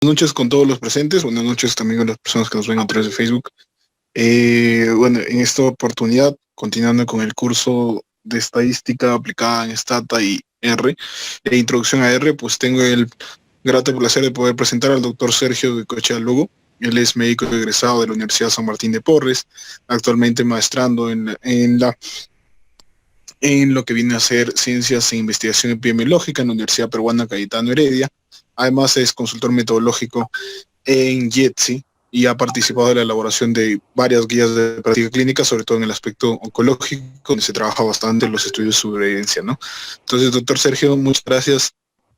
Buenas noches con todos los presentes, buenas noches también a las personas que nos ven a través de Facebook. Bueno, en esta oportunidad, continuando con el curso de estadística aplicada en Stata y R, e introducción a R, pues tengo el grato placer de poder presentar al doctor Sergio Goicoechea Lugo. Él es médico egresado de la Universidad San Martín de Porres, actualmente maestrando en lo que viene a ser Ciencias e Investigación Epidemiológica en la Universidad Peruana Cayetano Heredia. Además es consultor metodológico en YETSI y ha participado en la elaboración de varias guías de práctica clínica, sobre todo en el aspecto oncológico, donde se trabaja bastante en los estudios de sobrevivencia, ¿no? Entonces, doctor Sergio, muchas gracias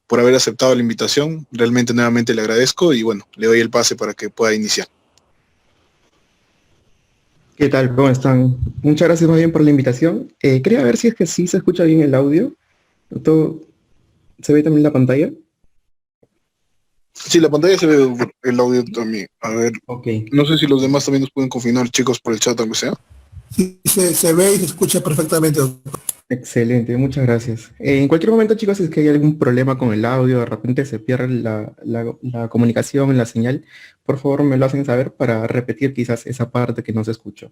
por haber aceptado la invitación. Realmente nuevamente le agradezco y bueno, le doy el pase para que pueda iniciar. ¿Qué tal? ¿Cómo están? Muchas gracias más bien por la invitación. Quería ver si es que sí se escucha bien el audio. ¿Todo, se ve también la pantalla? Sí, la pantalla se ve, el audio también. A ver, Ok, no sé si los demás también nos pueden confirmar, chicos, por el chat, aunque sea. Sí, se ve y se escucha perfectamente, doctor. excelente, muchas gracias. En cualquier momento, chicos, si es que hay algún problema con el audio, de repente se pierde la comunicación, la señal, por favor me lo hacen saber para repetir quizás esa parte que no se escuchó.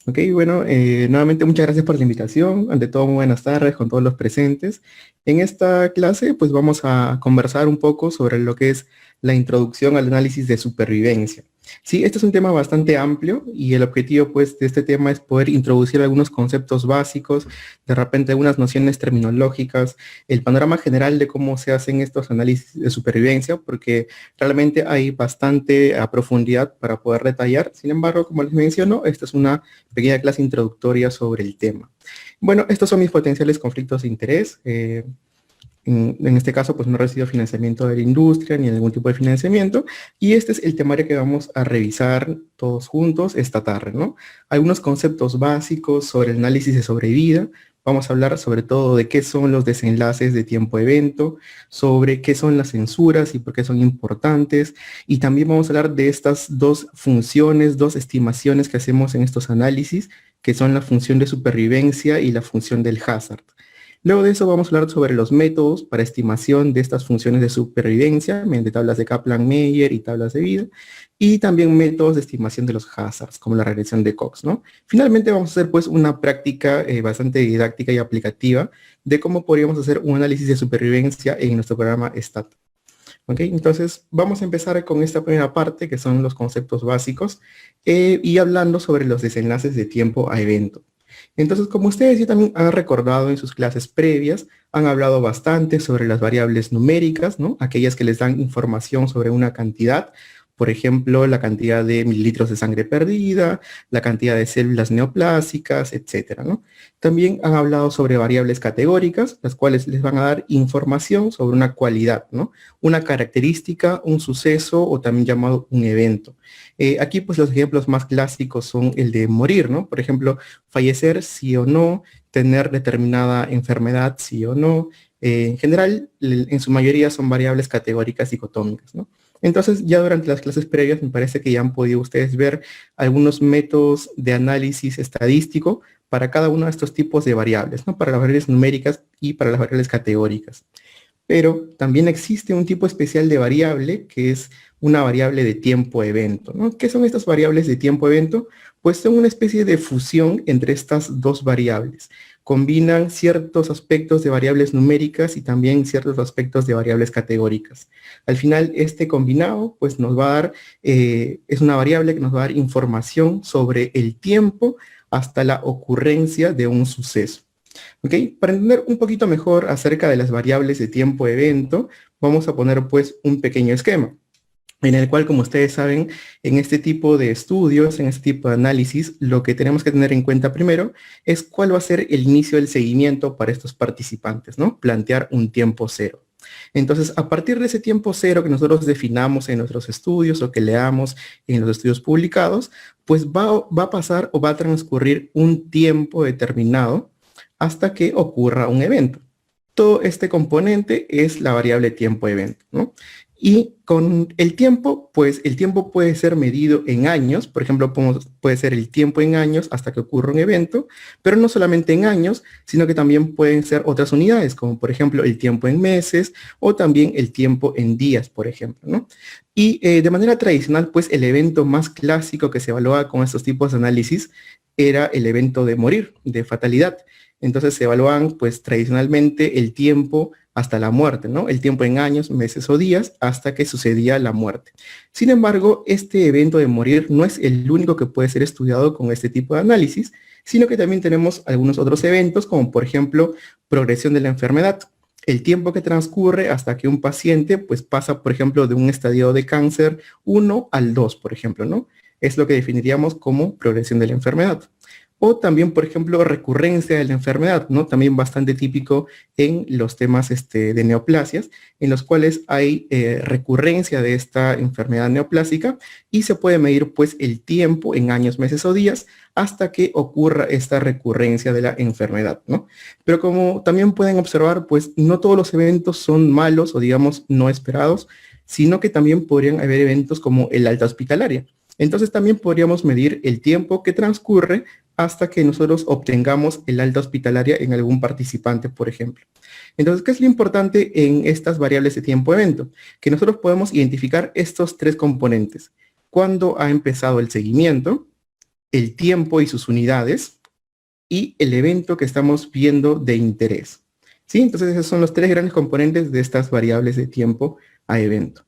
Ok, bueno, nuevamente muchas gracias por la invitación. Ante todo, muy buenas tardes con todos los presentes. En esta clase, pues vamos a conversar un poco sobre lo que es la introducción al análisis de supervivencia. Sí, este es un tema bastante amplio y el objetivo, pues, de este tema es poder introducir algunos conceptos básicos, de repente algunas nociones terminológicas, el panorama general de cómo se hacen estos análisis de supervivencia, porque realmente hay bastante a profundidad para poder detallar. Sin embargo, como les menciono, esta es una pequeña clase introductoria sobre el tema. Bueno, estos son mis potenciales conflictos de interés. En este caso, pues no he recibido financiamiento de la industria ni ningún tipo de financiamiento. Y este es el temario que vamos a revisar todos juntos esta tarde, ¿no? Algunos conceptos básicos sobre el análisis de sobrevida. Vamos a hablar sobre todo de qué son los desenlaces de tiempo-evento, sobre qué son las censuras y por qué son importantes. Y también vamos a hablar de estas dos funciones, dos estimaciones que hacemos en estos análisis, que son la función de supervivencia y la función del hazard. Luego de eso vamos a hablar sobre los métodos para estimación de estas funciones de supervivencia, mediante tablas de Kaplan-Meier y tablas de vida, y también métodos de estimación de los hazards, como la regresión de Cox, ¿no? Finalmente vamos a hacer pues una práctica bastante didáctica y aplicativa de cómo podríamos hacer un análisis de supervivencia en nuestro programa STAT. ¿Ok? Entonces vamos a empezar con esta primera parte, que son los conceptos básicos, y hablando sobre los desenlaces de tiempo a evento. Entonces, como ustedes ya también han recordado en sus clases previas, han hablado bastante sobre las variables numéricas, ¿no? Aquellas que les dan información sobre una cantidad, por ejemplo, la cantidad de mililitros de sangre perdida, la cantidad de células neoplásicas, etcétera, ¿no? También han hablado sobre variables categóricas, las cuales les van a dar información sobre una cualidad, ¿no? Una característica, un suceso o también llamado un evento. Aquí pues los ejemplos más clásicos son el de morir, ¿no? Por ejemplo, fallecer sí o no, tener determinada enfermedad sí o no. En general, en su mayoría son variables categóricas dicotómicas, ¿no? Entonces, ya durante las clases previas me parece que ya han podido ustedes ver algunos métodos de análisis estadístico para cada uno de estos tipos de variables, ¿no? Para las variables numéricas y para las variables categóricas. Pero también existe un tipo especial de variable que es una variable de tiempo-evento, ¿no? ¿Qué son estas variables de tiempo-evento? Pues son una especie de fusión entre estas dos variables. Combinan ciertos aspectos de variables numéricas y también ciertos aspectos de variables categóricas. Al final, este combinado pues nos va a dar, es una variable que nos va a dar información sobre el tiempo hasta la ocurrencia de un suceso. ¿Ok? Para entender un poquito mejor acerca de las variables de tiempo-evento, vamos a poner pues un pequeño esquema en el cual, como ustedes saben, en este tipo de estudios, en este tipo de análisis, lo que tenemos que tener en cuenta primero es cuál va a ser el inicio del seguimiento para estos participantes, ¿no? Plantear un tiempo cero. Entonces, a partir de ese tiempo cero que nosotros definamos en nuestros estudios o que leamos en los estudios publicados, pues va a pasar o va a transcurrir un tiempo determinado hasta que ocurra un evento. Todo este componente es la variable tiempo-evento, ¿no? Y con el tiempo, pues el tiempo puede ser medido en años, por ejemplo, puede ser el tiempo en años hasta que ocurra un evento, pero no solamente en años, sino que también pueden ser otras unidades, como por ejemplo el tiempo en meses o también el tiempo en días, por ejemplo, ¿no? Y de manera tradicional, pues el evento más clásico que se evaluaba con estos tipos de análisis era el evento de morir, de fatalidad. Entonces se evaluaban pues tradicionalmente el tiempo hasta la muerte, ¿no? El tiempo en años, meses o días hasta que sucedía la muerte. Sin embargo, este evento de morir no es el único que puede ser estudiado con este tipo de análisis, sino que también tenemos algunos otros eventos, como por ejemplo, progresión de la enfermedad. El tiempo que transcurre hasta que un paciente pues pasa, por ejemplo, de un estadio de cáncer 1 al 2, por ejemplo, ¿no? Es lo que definiríamos como progresión de la enfermedad. O también, por ejemplo, recurrencia de la enfermedad, ¿no? También bastante típico en los temas de neoplasias, en los cuales hay recurrencia de esta enfermedad neoplásica y se puede medir pues el tiempo en años, meses o días hasta que ocurra esta recurrencia de la enfermedad, ¿no? Pero como también pueden observar, pues no todos los eventos son malos o digamos no esperados, sino que también podrían haber eventos como el alta hospitalaria. Entonces también podríamos medir el tiempo que transcurre hasta que nosotros obtengamos el alta hospitalaria en algún participante, por ejemplo. Entonces, ¿qué es lo importante en estas variables de tiempo-evento? Que nosotros podemos identificar estos tres componentes. Cuándo ha empezado el seguimiento, el tiempo y sus unidades, y el evento que estamos viendo de interés. ¿Sí? Entonces, esos son los tres grandes componentes de estas variables de tiempo a evento.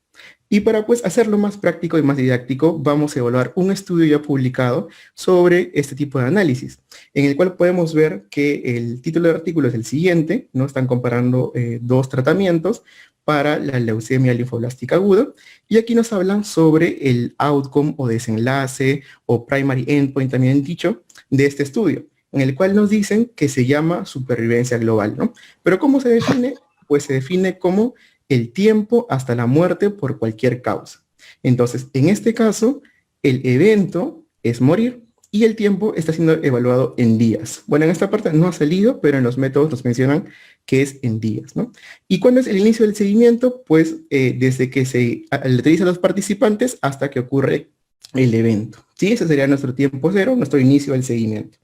Y para pues hacerlo más práctico y más didáctico, vamos a evaluar un estudio ya publicado sobre este tipo de análisis, en el cual podemos ver que el título del artículo es el siguiente, ¿no? Están comparando dos tratamientos para la leucemia linfoblástica aguda, y aquí nos hablan sobre el outcome o desenlace o primary endpoint también dicho de este estudio, en el cual nos dicen que se llama supervivencia global, ¿no? Pero ¿cómo se define? Pues se define como el tiempo hasta la muerte por cualquier causa. Entonces, en este caso, el evento es morir y el tiempo está siendo evaluado en días. Bueno, en esta parte no ha salido, pero en los métodos nos mencionan que es en días, ¿no? ¿Y cuándo es el inicio del seguimiento? Pues desde que se alerta a los participantes hasta que ocurre el evento. ¿Sí? Ese sería nuestro tiempo cero, nuestro inicio del seguimiento.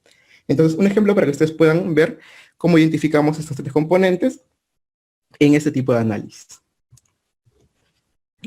Entonces, un ejemplo para que ustedes puedan ver cómo identificamos estos tres componentes en este tipo de análisis.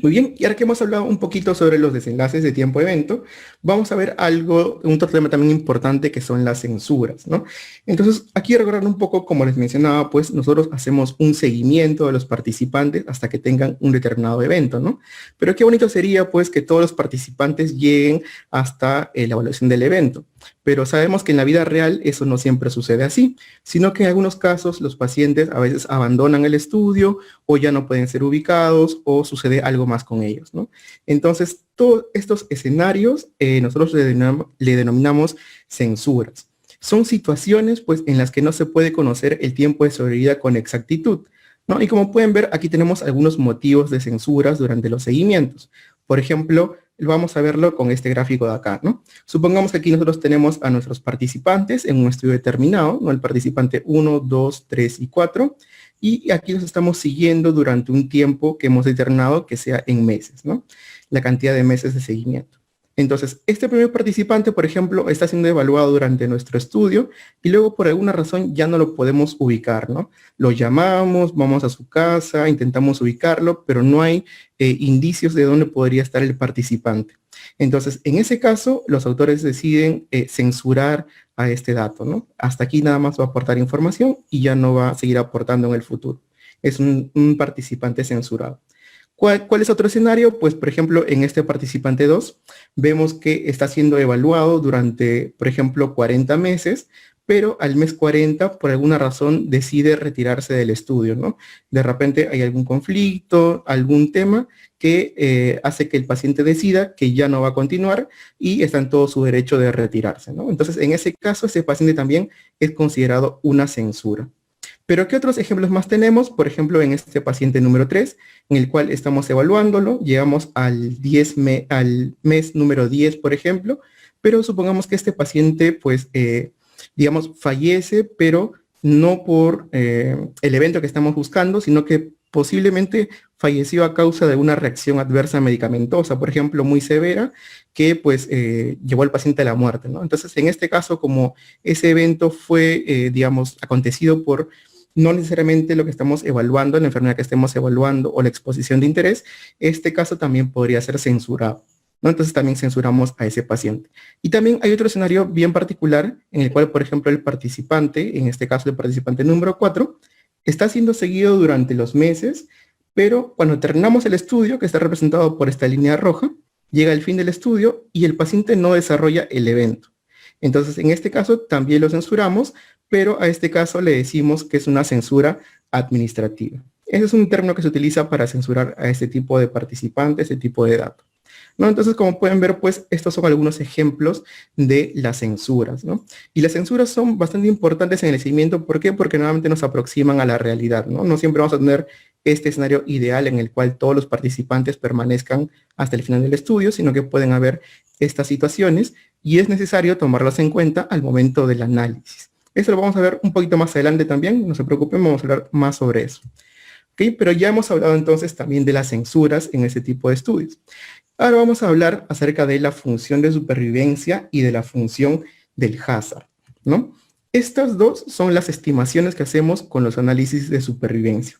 Muy bien, y ahora que hemos hablado un poquito sobre los desenlaces de tiempo-evento, vamos a ver algo, un otro tema también importante que son las censuras, ¿no? Entonces, aquí recordar un poco, como les mencionaba, pues nosotros hacemos un seguimiento de los participantes hasta que tengan un determinado evento, ¿no? Pero qué bonito sería, pues, que todos los participantes lleguen hasta la evaluación del evento. Pero sabemos que en la vida real eso no siempre sucede así, sino que en algunos casos los pacientes a veces abandonan el estudio o ya no pueden ser ubicados o sucede algo más con ellos, ¿no? Entonces, todos estos escenarios nosotros le denominamos censuras. Son situaciones pues en las que no se puede conocer el tiempo de sobrevida con exactitud, ¿no? Y como pueden ver, aquí tenemos algunos motivos de censuras durante los seguimientos. Por ejemplo, vamos a verlo con este gráfico de acá, ¿no? Supongamos que aquí nosotros tenemos a nuestros participantes en un estudio determinado, ¿no? El participante 1, 2, 3 y 4, y aquí los estamos siguiendo durante un tiempo que hemos determinado que sea en meses, ¿no? La cantidad de meses de seguimiento. Entonces, este primer participante, por ejemplo, está siendo evaluado durante nuestro estudio y luego por alguna razón ya no lo podemos ubicar, ¿no? Lo llamamos, vamos a su casa, intentamos ubicarlo, pero no hay indicios de dónde podría estar el participante. Entonces, en ese caso, los autores deciden censurar a este dato, ¿no? Hasta aquí nada más va a aportar información y ya no va a seguir aportando en el futuro. Es un participante censurado. ¿Cuál es otro escenario? Pues, por ejemplo, en este participante 2, vemos que está siendo evaluado durante, por ejemplo, 40 meses, pero al mes 40, por alguna razón, decide retirarse del estudio, ¿no? De repente hay algún conflicto, algún tema que hace que el paciente decida que ya no va a continuar y está en todo su derecho de retirarse, ¿no? Entonces, en ese caso, ese paciente también es considerado una censura. Pero ¿qué otros ejemplos más tenemos? Por ejemplo, en este paciente número 3, en el cual estamos evaluándolo, llegamos al mes número 10, por ejemplo, pero supongamos que este paciente, pues, digamos, fallece, pero no por el evento que estamos buscando, sino que posiblemente falleció a causa de una reacción adversa medicamentosa, por ejemplo, muy severa, que pues llevó al paciente a la muerte, ¿no? Entonces, en este caso, como ese evento fue, digamos, acontecido por no necesariamente lo que estamos evaluando, la enfermedad que estemos evaluando o la exposición de interés, este caso también podría ser censurado, ¿no? Entonces también censuramos a ese paciente. Y también hay otro escenario bien particular en el cual, por ejemplo, el participante, en este caso el participante número 4, está siendo seguido durante los meses, pero cuando terminamos el estudio, que está representado por esta línea roja, llega el fin del estudio y el paciente no desarrolla el evento. Entonces, en este caso también lo censuramos, pero a este caso le decimos que es una censura administrativa. Ese es un término que se utiliza para censurar a este tipo de participantes, este tipo de datos, ¿no? Entonces, como pueden ver, pues estos son algunos ejemplos de las censuras, ¿no? Y las censuras son bastante importantes en el seguimiento. ¿Por qué? Porque nuevamente nos aproximan a la realidad, ¿no? No siempre vamos a tener este escenario ideal en el cual todos los participantes permanezcan hasta el final del estudio, sino que pueden haber estas situaciones y es necesario tomarlas en cuenta al momento del análisis. Eso lo vamos a ver un poquito más adelante también, no se preocupen, vamos a hablar más sobre eso. ¿Okay? Pero ya hemos hablado entonces también de las censuras en este tipo de estudios. Ahora vamos a hablar acerca de la función de supervivencia y de la función del hazard, ¿no? Estas dos son las estimaciones que hacemos con los análisis de supervivencia.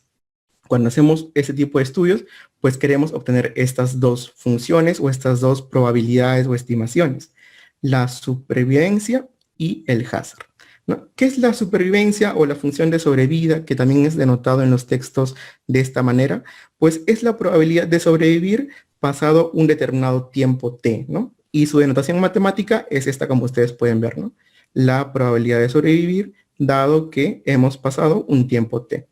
Cuando hacemos ese tipo de estudios, pues queremos obtener estas dos funciones o estas dos probabilidades o estimaciones, la supervivencia y el hazard, ¿no? ¿Qué es la supervivencia o la función de sobrevida, que también es denotado en los textos de esta manera? Pues es la probabilidad de sobrevivir pasado un determinado tiempo t, ¿no? Y su denotación matemática es esta, como ustedes pueden ver, ¿no? La probabilidad de sobrevivir dado que hemos pasado un tiempo t,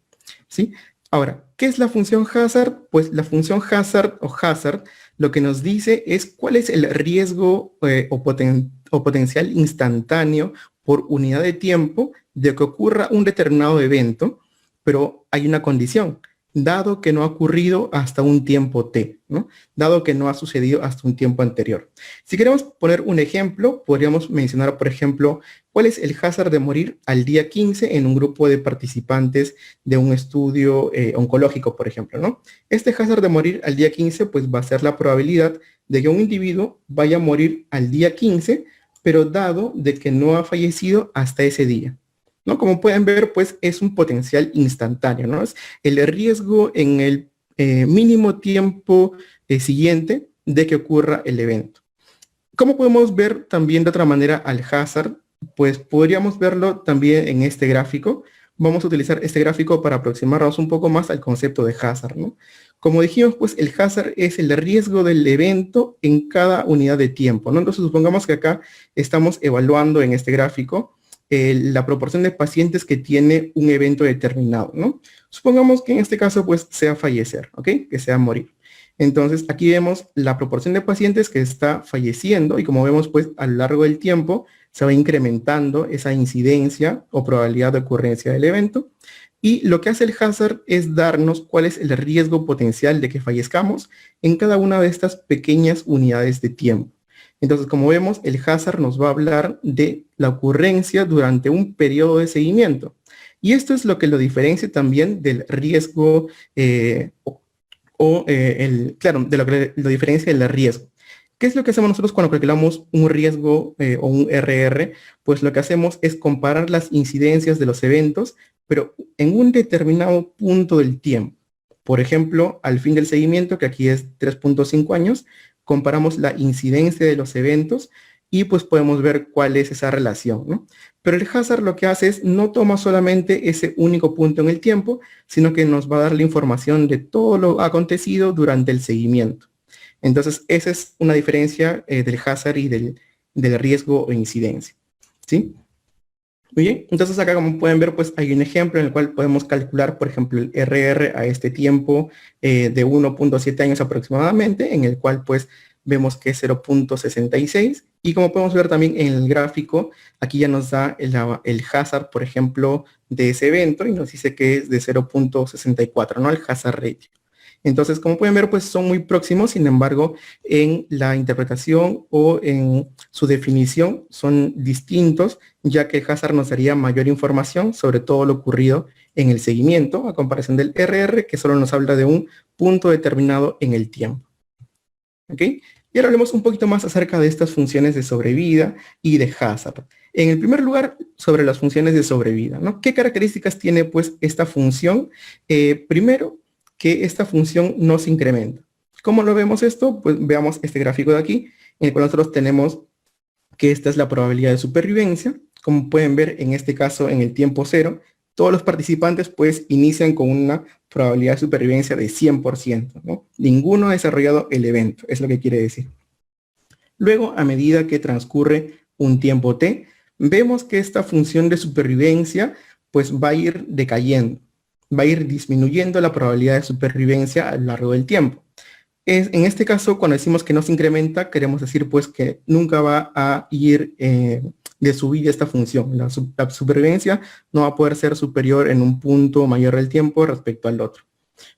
¿sí? Ahora, ¿qué es la función hazard? Pues la función hazard o hazard lo que nos dice es cuál es el riesgo o potencial instantáneo por unidad de tiempo de que ocurra un determinado evento, pero hay una condición, dado que no ha ocurrido hasta un tiempo t, ¿no? Dado que no ha sucedido hasta un tiempo anterior. Si queremos poner un ejemplo, podríamos mencionar, por ejemplo, cuál es el hazard de morir al día 15 en un grupo de participantes de un estudio oncológico, por ejemplo, ¿no? Este hazard de morir al día 15, pues va a ser la probabilidad de que un individuo vaya a morir al día 15, pero dado de que no ha fallecido hasta ese día, ¿no? Como pueden ver, pues es un potencial instantáneo, ¿no? Es el riesgo en el mínimo tiempo siguiente de que ocurra el evento. ¿Cómo podemos ver también de otra manera al hazard? Pues podríamos verlo también en este gráfico. Vamos a utilizar este gráfico para aproximarnos un poco más al concepto de hazard, ¿no? Como dijimos, pues el hazard es el riesgo del evento en cada unidad de tiempo, ¿no? Entonces supongamos que acá estamos evaluando en este gráfico la proporción de pacientes que tiene un evento determinado, ¿no? Supongamos que en este caso pues sea fallecer, ¿ok? Que sea morir. Entonces aquí vemos la proporción de pacientes que está falleciendo y como vemos pues a lo largo del tiempo se va incrementando esa incidencia o probabilidad de ocurrencia del evento. Y lo que hace el hazard es darnos cuál es el riesgo potencial de que fallezcamos en cada una de estas pequeñas unidades de tiempo. Entonces, como vemos, el hazard nos va a hablar de la ocurrencia durante un periodo de seguimiento. Y esto es lo que lo diferencia también del riesgo claro, de lo que lo diferencia del riesgo. ¿Qué es lo que hacemos nosotros cuando calculamos un riesgo o un RR? Pues lo que hacemos es comparar las incidencias de los eventos, pero en un determinado punto del tiempo. Por ejemplo, al fin del seguimiento, que aquí es 3.5 años, comparamos la incidencia de los eventos y pues podemos ver cuál es esa relación, ¿no? Pero el hazard lo que hace es no toma solamente ese único punto en el tiempo, sino que nos va a dar la información de todo lo acontecido durante el seguimiento. Entonces, esa es una diferencia del hazard y del riesgo o incidencia, ¿sí? Muy bien, entonces acá como pueden ver, pues hay un ejemplo en el cual podemos calcular, por ejemplo, el RR a este tiempo de 1.7 años aproximadamente, en el cual pues vemos que es 0.66 y como podemos ver también en el gráfico, aquí ya nos da el hazard, por ejemplo, de ese evento y nos dice que es de 0.64, ¿no? El hazard ratio. Entonces, como pueden ver, pues son muy próximos, sin embargo, en la interpretación o en su definición son distintos, ya que el hazard nos daría mayor información sobre todo lo ocurrido en el seguimiento, a comparación del RR, que solo nos habla de un punto determinado en el tiempo. ¿Ok? Y ahora hablemos un poquito más acerca de estas funciones de sobrevida y de hazard. En el primer lugar, sobre las funciones de sobrevida, ¿no? ¿Qué características tiene pues esta función? Primero, que esta función no se incrementa. ¿Cómo lo vemos esto? Pues veamos este gráfico de aquí, en el cual nosotros tenemos que esta es la probabilidad de supervivencia. Como pueden ver, en este caso, en el tiempo cero, todos los participantes pues inician con una probabilidad de supervivencia de 100%, ¿no? Ninguno ha desarrollado el evento, es lo que quiere decir. Luego, a medida que transcurre un tiempo t, vemos que esta función de supervivencia pues va a ir decayendo, va a ir disminuyendo la probabilidad de supervivencia a lo largo del tiempo. En este caso, cuando decimos que no se incrementa, queremos decir pues que nunca va a ir de subida esta función. La supervivencia no va a poder ser superior en un punto mayor del tiempo respecto al otro.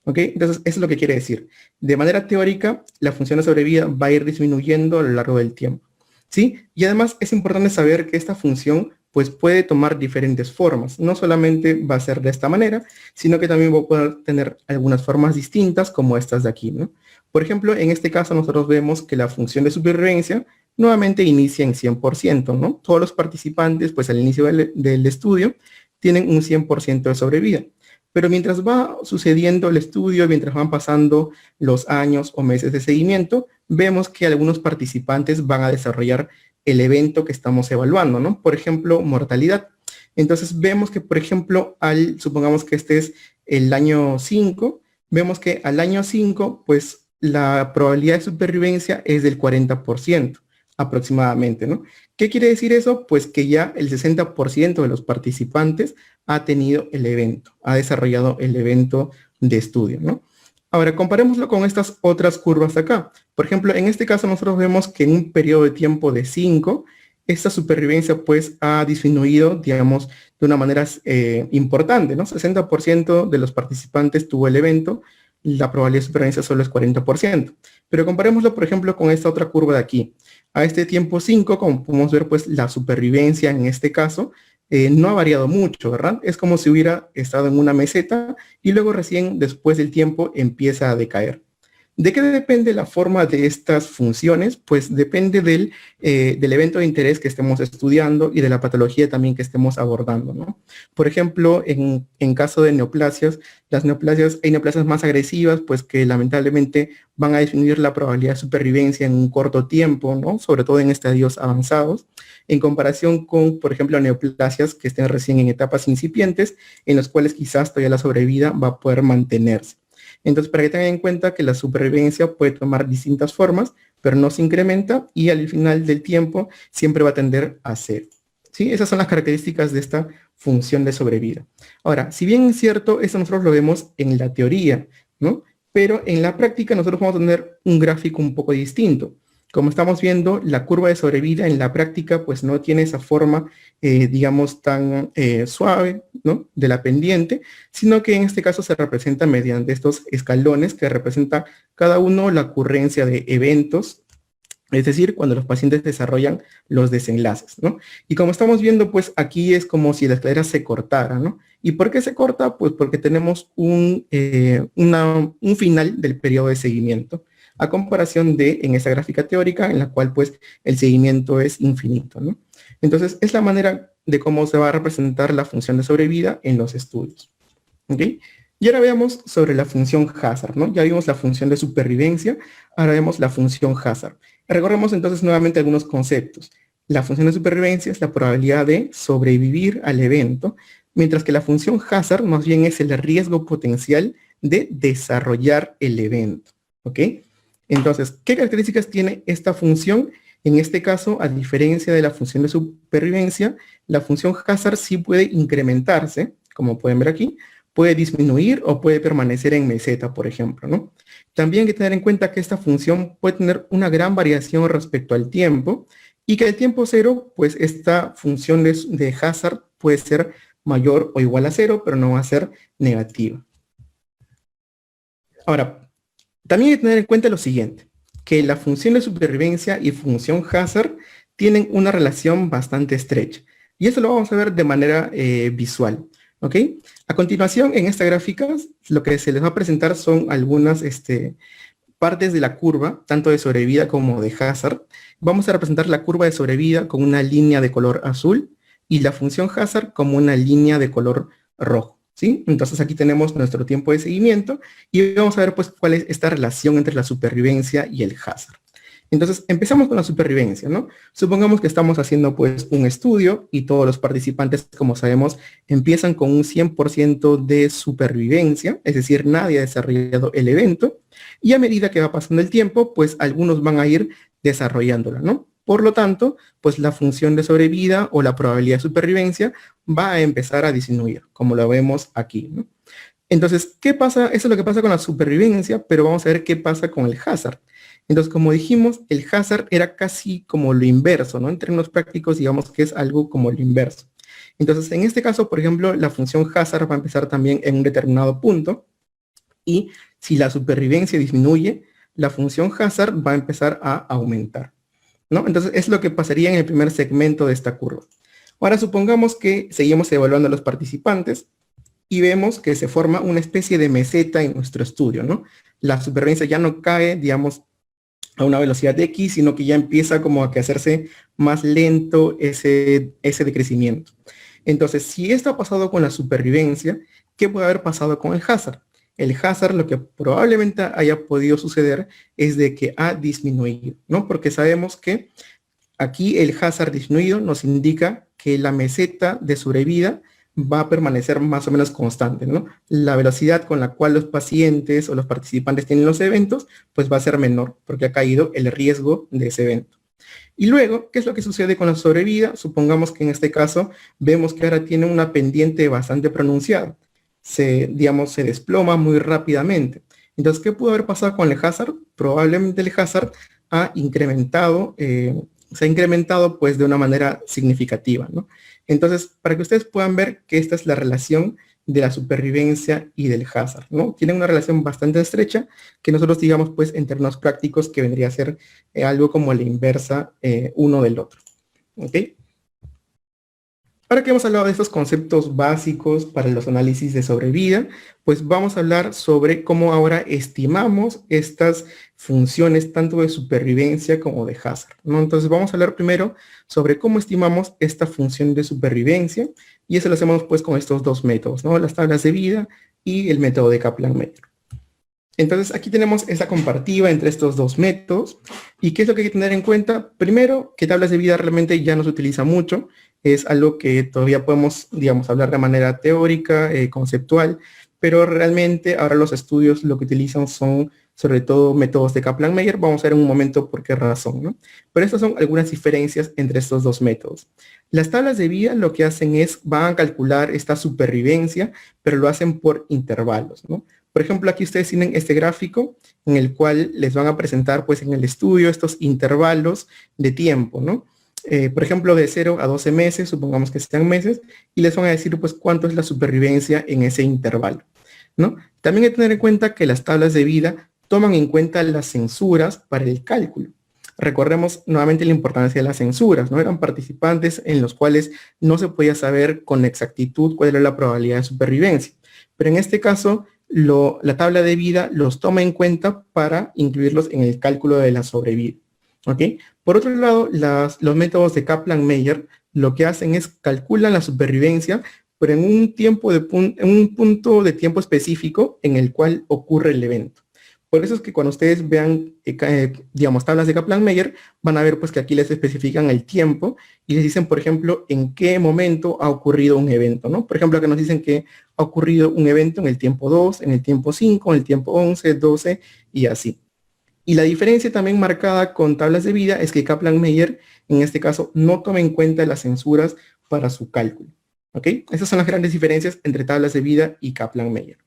¿Ok? Entonces, eso es lo que quiere decir. De manera teórica, la función de sobrevida va a ir disminuyendo a lo largo del tiempo. ¿Sí? Y además es importante saber que esta función pues puede tomar diferentes formas. No solamente va a ser de esta manera, sino que también va a poder tener algunas formas distintas como estas de aquí, ¿no? Por ejemplo, en este caso nosotros vemos que la función de supervivencia nuevamente inicia en 100%, ¿no? Todos los participantes, pues al inicio del estudio, tienen un 100% de sobrevida. Pero mientras va sucediendo el estudio, mientras van pasando los años o meses de seguimiento, vemos que algunos participantes van a desarrollar el evento que estamos evaluando, ¿no? Por ejemplo, mortalidad. Entonces vemos que, por ejemplo, supongamos que este es el año 5, vemos que al año 5, pues la probabilidad de supervivencia es del 40% aproximadamente, ¿no? ¿Qué quiere decir eso? Pues que ya el 60% de los participantes ha tenido el evento, ha desarrollado el evento de estudio, ¿no? Ahora, comparémoslo con estas otras curvas de acá. Por ejemplo, en este caso nosotros vemos que en un periodo de tiempo de 5, esta supervivencia pues ha disminuido, digamos, de una manera importante, ¿no? 60% de los participantes tuvo el evento, la probabilidad de supervivencia solo es 40%. Pero comparémoslo, por ejemplo, con esta otra curva de aquí. A este tiempo 5, como podemos ver, pues la supervivencia en este caso no ha variado mucho, ¿verdad? Es como si hubiera estado en una meseta y luego recién después del tiempo empieza a decaer. ¿De qué depende la forma de estas funciones? Pues depende del evento de interés que estemos estudiando y de la patología también que estemos abordando, ¿no? Por ejemplo, en caso de neoplasias, hay neoplasias más agresivas, pues que lamentablemente van a disminuir la probabilidad de supervivencia en un corto tiempo, ¿no? Sobre todo en estadios avanzados, en comparación con, por ejemplo, neoplasias que estén recién en etapas incipientes, en las cuales quizás todavía la sobrevida va a poder mantenerse. Entonces, para que tengan en cuenta que la supervivencia puede tomar distintas formas, pero no se incrementa y al final del tiempo siempre va a tender a cero. ¿Sí? Esas son las características de esta función de sobrevida. Ahora, si bien es cierto, eso nosotros lo vemos en la teoría, ¿no? Pero en la práctica nosotros vamos a tener un gráfico un poco distinto. Como estamos viendo, la curva de sobrevida en la práctica pues no tiene esa forma, digamos, tan suave, ¿no? De la pendiente, sino que en este caso se representa mediante estos escalones que representa cada uno la ocurrencia de eventos, es decir, cuando los pacientes desarrollan los desenlaces, ¿no? Y como estamos viendo, pues aquí es como si la escalera se cortara, ¿no? ¿Y por qué se corta? Pues porque tenemos un final del periodo de seguimiento, a comparación de en esta gráfica teórica en la cual pues el seguimiento es infinito, ¿no? Entonces es la manera de cómo se va a representar la función de sobrevida en los estudios. ¿Ok? Y ahora veamos sobre la función hazard, ¿no? Ya vimos la función de supervivencia, ahora vemos la función hazard. Recorremos entonces nuevamente algunos conceptos. La función de supervivencia es la probabilidad de sobrevivir al evento, mientras que la función hazard más bien es el riesgo potencial de desarrollar el evento. ¿Ok? Entonces, ¿qué características tiene esta función? En este caso, a diferencia de la función de supervivencia, la función hazard sí puede incrementarse, como pueden ver aquí, puede disminuir o puede permanecer en meseta, por ejemplo, ¿no? También hay que tener en cuenta que esta función puede tener una gran variación respecto al tiempo y que el tiempo cero, pues esta función de hazard puede ser mayor o igual a cero, pero no va a ser negativa. Ahora, También hay que tener en cuenta lo siguiente, que la función de supervivencia y función hazard tienen una relación bastante estrecha. Y eso lo vamos a ver de manera visual. ¿Ok? A continuación, en esta gráfica, lo que se les va a presentar son algunas partes de la curva, tanto de sobrevida como de hazard. Vamos a representar la curva de sobrevida con una línea de color azul y la función hazard como una línea de color rojo. ¿Sí? Entonces aquí tenemos nuestro tiempo de seguimiento y vamos a ver pues cuál es esta relación entre la supervivencia y el hazard. Entonces empezamos con la supervivencia, ¿no? Supongamos que estamos haciendo pues un estudio y todos los participantes, como sabemos, empiezan con un 100% de supervivencia, es decir, nadie ha desarrollado el evento y a medida que va pasando el tiempo, pues algunos van a ir desarrollándola, ¿no? Por lo tanto, pues la función de sobrevida o la probabilidad de supervivencia va a empezar a disminuir, como lo vemos aquí, ¿no? Entonces, ¿qué pasa? Eso es lo que pasa con la supervivencia, pero vamos a ver qué pasa con el hazard. Entonces, como dijimos, el hazard era casi como lo inverso, ¿no? En términos prácticos, digamos que es algo como lo inverso. Entonces, en este caso, por ejemplo, la función hazard va a empezar también en un determinado punto y si la supervivencia disminuye, la función hazard va a empezar a aumentar, ¿no? Entonces, es lo que pasaría en el primer segmento de esta curva. Ahora, supongamos que seguimos evaluando a los participantes y vemos que se forma una especie de meseta en nuestro estudio, ¿no? La supervivencia ya no cae, digamos, a una velocidad de X, sino que ya empieza como a que hacerse más lento ese decrecimiento. Entonces, si esto ha pasado con la supervivencia, ¿qué puede haber pasado con el hazard? El hazard, lo que probablemente haya podido suceder es de que ha disminuido, ¿no? Porque sabemos que aquí el hazard disminuido nos indica que la meseta de sobrevida va a permanecer más o menos constante, ¿no? La velocidad con la cual los pacientes o los participantes tienen los eventos, pues va a ser menor, porque ha caído el riesgo de ese evento. Y luego, ¿qué es lo que sucede con la sobrevida? Supongamos que en este caso vemos que ahora tiene una pendiente bastante pronunciada. Se desploma muy rápidamente. Entonces, ¿qué pudo haber pasado con el hazard? Probablemente el hazard ha incrementado, se ha incrementado pues de una manera significativa, ¿no? Entonces, para que ustedes puedan ver que esta es la relación de la supervivencia y del hazard, ¿no? Tienen una relación bastante estrecha que nosotros digamos pues en términos prácticos que vendría a ser algo como la inversa uno del otro, ¿ok? Ahora que hemos hablado de estos conceptos básicos para los análisis de sobrevida, pues vamos a hablar sobre cómo ahora estimamos estas funciones tanto de supervivencia como de hazard, ¿no? Entonces vamos a hablar primero sobre cómo estimamos esta función de supervivencia y eso lo hacemos pues con estos dos métodos, ¿no? Las tablas de vida y el método de Kaplan-Meier. Entonces aquí tenemos esa comparativa entre estos dos métodos y qué es lo que hay que tener en cuenta. Primero, que tablas de vida realmente ya no se utiliza mucho, es algo que todavía podemos, digamos, hablar de manera teórica, conceptual, pero realmente ahora los estudios lo que utilizan son sobre todo métodos de Kaplan-Meier. Vamos a ver en un momento por qué razón, ¿no? Pero estas son algunas diferencias entre estos dos métodos. Las tablas de vida lo que hacen es, van a calcular esta supervivencia, pero lo hacen por intervalos, ¿no? Por ejemplo, aquí ustedes tienen este gráfico en el cual les van a presentar pues en el estudio estos intervalos de tiempo, ¿no? Por ejemplo, de 0 a 12 meses, supongamos que sean meses, y les van a decir pues cuánto es la supervivencia en ese intervalo, ¿no? También hay que tener en cuenta que las tablas de vida toman en cuenta las censuras para el cálculo. Recordemos nuevamente la importancia de las censuras, ¿no? Eran participantes en los cuales no se podía saber con exactitud cuál era la probabilidad de supervivencia. Pero en este caso, la tabla de vida los toma en cuenta para incluirlos en el cálculo de la sobrevida. ¿Ok? Por otro lado, los métodos de Kaplan-Meier lo que hacen es calculan la supervivencia, pero en un punto de tiempo específico en el cual ocurre el evento. Por eso es que cuando ustedes vean, digamos, tablas de Kaplan-Meier, van a ver pues que aquí les especifican el tiempo y les dicen, por ejemplo, en qué momento ha ocurrido un evento, ¿no? Por ejemplo, que nos dicen que ha ocurrido un evento en el tiempo 2, en el tiempo 5, en el tiempo 11, 12 y así. Y la diferencia también marcada con tablas de vida es que Kaplan-Meier, en este caso, no toma en cuenta las censuras para su cálculo. ¿Ok? Esas son las grandes diferencias entre tablas de vida y Kaplan-Meier.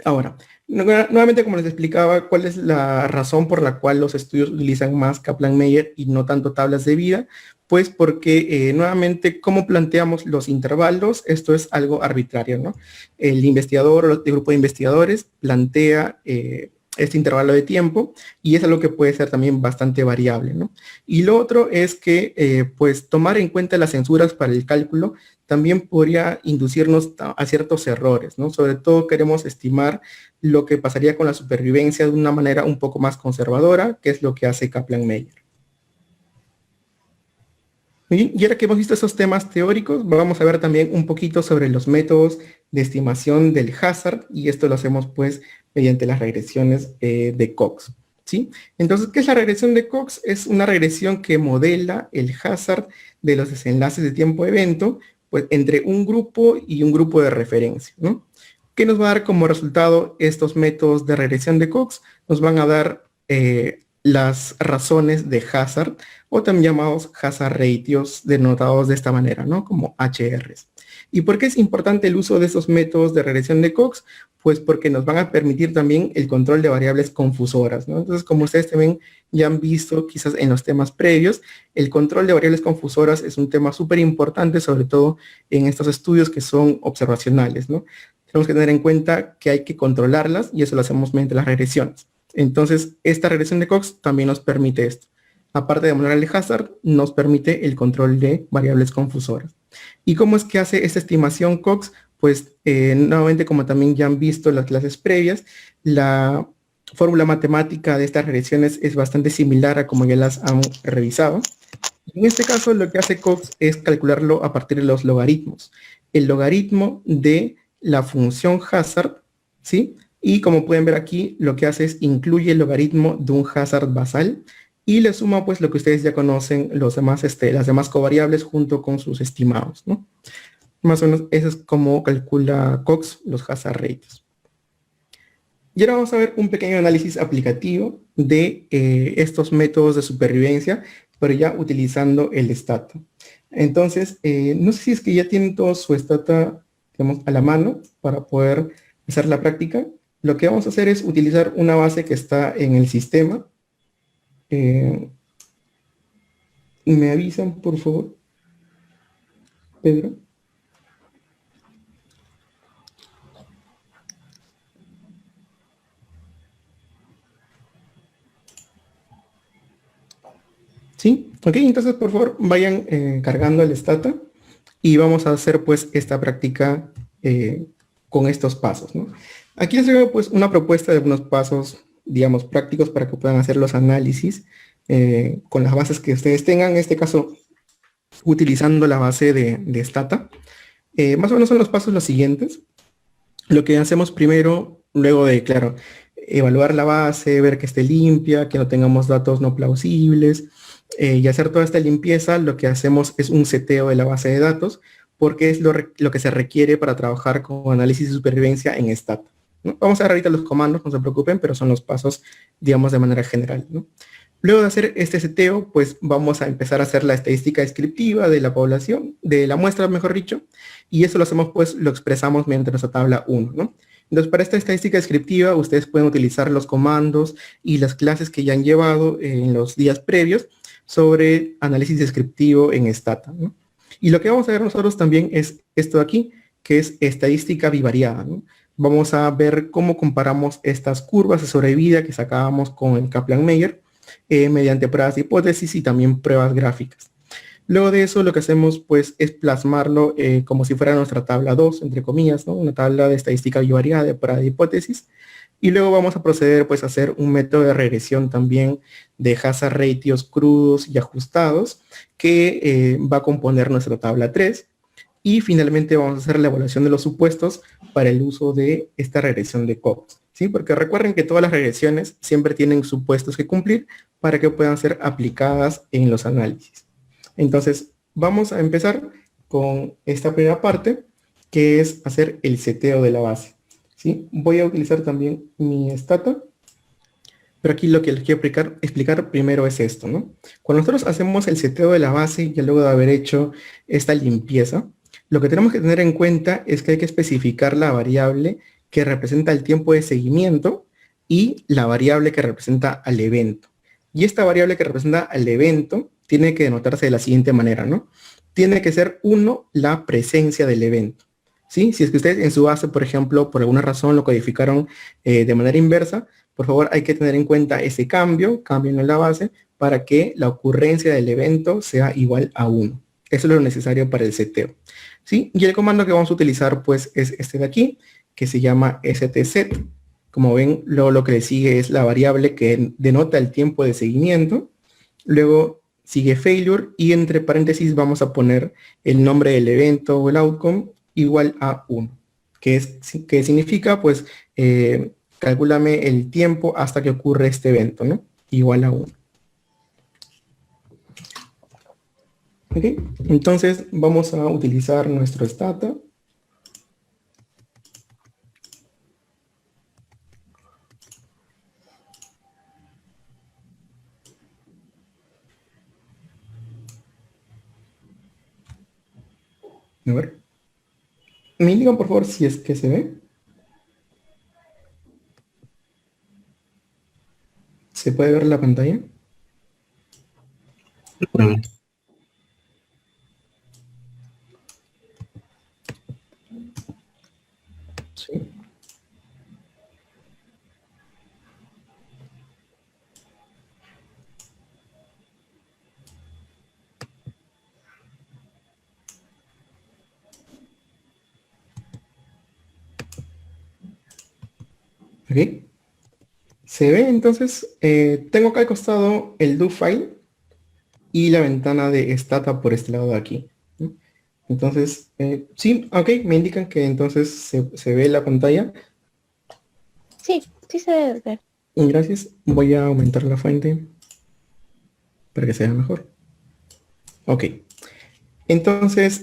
Ahora, nuevamente como les explicaba, ¿cuál es la razón por la cual los estudios utilizan más Kaplan-Meier y no tanto tablas de vida? Pues porque nuevamente, ¿cómo planteamos los intervalos? Esto es algo arbitrario, ¿no? El investigador o el grupo de investigadores plantea este intervalo de tiempo, y es algo que puede ser también bastante variable, ¿no? Y lo otro es que, pues, tomar en cuenta las censuras para el cálculo también podría inducirnos a ciertos errores, ¿no? Sobre todo queremos estimar lo que pasaría con la supervivencia de una manera un poco más conservadora, que es lo que hace Kaplan-Meier. Y ahora que hemos visto esos temas teóricos, vamos a ver también un poquito sobre los métodos de estimación del hazard, y esto lo hacemos pues mediante las regresiones de Cox, ¿sí? Entonces, ¿qué es la regresión de Cox? Es una regresión que modela el hazard de los desenlaces de tiempo-evento, pues entre un grupo y un grupo de referencia, ¿no? ¿Qué nos va a dar como resultado estos métodos de regresión de Cox? Nos van a dar las razones de hazard, o también llamados hazard ratios, denotados de esta manera, ¿no? Como HRs. ¿Y por qué es importante el uso de estos métodos de regresión de Cox? Pues porque nos van a permitir también el control de variables confusoras, ¿no? Entonces, como ustedes también ya han visto quizás en los temas previos, el control de variables confusoras es un tema súper importante, sobre todo en estos estudios que son observacionales, ¿no? Tenemos que tener en cuenta que hay que controlarlas, y eso lo hacemos mediante las regresiones. Entonces, esta regresión de Cox también nos permite esto. Aparte de modelar el hazard, nos permite el control de variables confusoras. ¿Y cómo es que hace esta estimación Cox? Pues, nuevamente, como también ya han visto en las clases previas, la fórmula matemática de estas regresiones es bastante similar a como ya las han revisado. En este caso, lo que hace Cox es calcularlo a partir de los logaritmos. El logaritmo de la función hazard, ¿sí? Y como pueden ver aquí, lo que hace es incluye el logaritmo de un hazard basal y le suma pues lo que ustedes ya conocen, las demás covariables junto con sus estimados, ¿no? Más o menos eso es como calcula Cox los hazard ratios. Y ahora vamos a ver un pequeño análisis aplicativo de estos métodos de supervivencia, pero ya utilizando el stata. Entonces, no sé si es que ya tienen todo su stata, digamos, a la mano para poder hacer la práctica. Lo que vamos a hacer es utilizar una base que está en el sistema. ¿Me avisan, por favor, Pedro? ¿Sí? Ok, entonces por favor vayan cargando el stata y vamos a hacer pues esta práctica con estos pasos, ¿no? Aquí les traigo pues una propuesta de unos pasos, digamos, prácticos para que puedan hacer los análisis con las bases que ustedes tengan, en este caso utilizando la base de Stata. Más o menos son los pasos los siguientes. Lo que hacemos primero, luego de, claro, evaluar la base, ver que esté limpia, que no tengamos datos no plausibles, y hacer toda esta limpieza, lo que hacemos es un seteo de la base de datos, porque es lo que se requiere para trabajar con análisis de supervivencia en Stata, ¿no? Vamos a ver ahorita los comandos, no se preocupen, pero son los pasos, digamos, de manera general, ¿no? Luego de hacer este seteo, pues vamos a empezar a hacer la estadística descriptiva de la población, de la muestra, mejor dicho, y eso lo hacemos, pues, lo expresamos mediante nuestra tabla 1, ¿no? Entonces, para esta estadística descriptiva, ustedes pueden utilizar los comandos y las clases que ya han llevado en los días previos sobre análisis descriptivo en Stata, ¿no? Y lo que vamos a ver nosotros también es esto de aquí, que es estadística bivariada, ¿no? Vamos a ver cómo comparamos estas curvas de sobrevida que sacábamos con el Kaplan-Meier mediante pruebas de hipótesis y también pruebas gráficas. Luego de eso, lo que hacemos pues es plasmarlo como si fuera nuestra tabla 2, entre comillas, ¿no? Una tabla de estadística bivariada de prueba de hipótesis. Y luego vamos a proceder pues a hacer un método de regresión también de hazard ratios crudos y ajustados que va a componer nuestra tabla 3. Y finalmente vamos a hacer la evaluación de los supuestos para el uso de esta regresión de Cox, ¿sí? Porque recuerden que todas las regresiones siempre tienen supuestos que cumplir para que puedan ser aplicadas en los análisis. Entonces, vamos a empezar con esta primera parte, que es hacer el seteo de la base, ¿sí? Voy a utilizar también mi Stata, pero aquí lo que les quiero explicar primero es esto, ¿no? Cuando nosotros hacemos el seteo de la base, ya luego de haber hecho esta limpieza, lo que tenemos que tener en cuenta es que hay que especificar la variable que representa el tiempo de seguimiento y la variable que representa al evento. Y esta variable que representa al evento tiene que denotarse de la siguiente manera, ¿no? Tiene que ser 1 la presencia del evento, ¿sí? Si es que ustedes en su base, por ejemplo, por alguna razón lo codificaron de manera inversa, Por favor, hay que tener en cuenta ese cambio en la base, para que la ocurrencia del evento sea igual a 1. Eso es lo necesario para el seteo. ¿Sí? Y el comando que vamos a utilizar pues es este de aquí, que se llama stset. Como ven, luego lo que le sigue es la variable que denota el tiempo de seguimiento. Luego sigue failure y entre paréntesis vamos a poner el nombre del evento o el outcome igual a 1. Que significa pues calcúlame el tiempo hasta que ocurre este evento, ¿no? Igual a 1. ¿Ok? Entonces vamos a utilizar nuestro stata. A ver. Me indican por favor si es que se ve. ¿Se puede ver la pantalla? Sí. Ok. Se ve entonces, tengo acá al costado el do file y la ventana de stata por este lado de aquí. ¿Sí? Entonces, sí, ok, me indican que entonces se ve la pantalla. Sí, sí se debe ver. Gracias. Voy a aumentar la fuente para que se vea mejor. Ok. Entonces,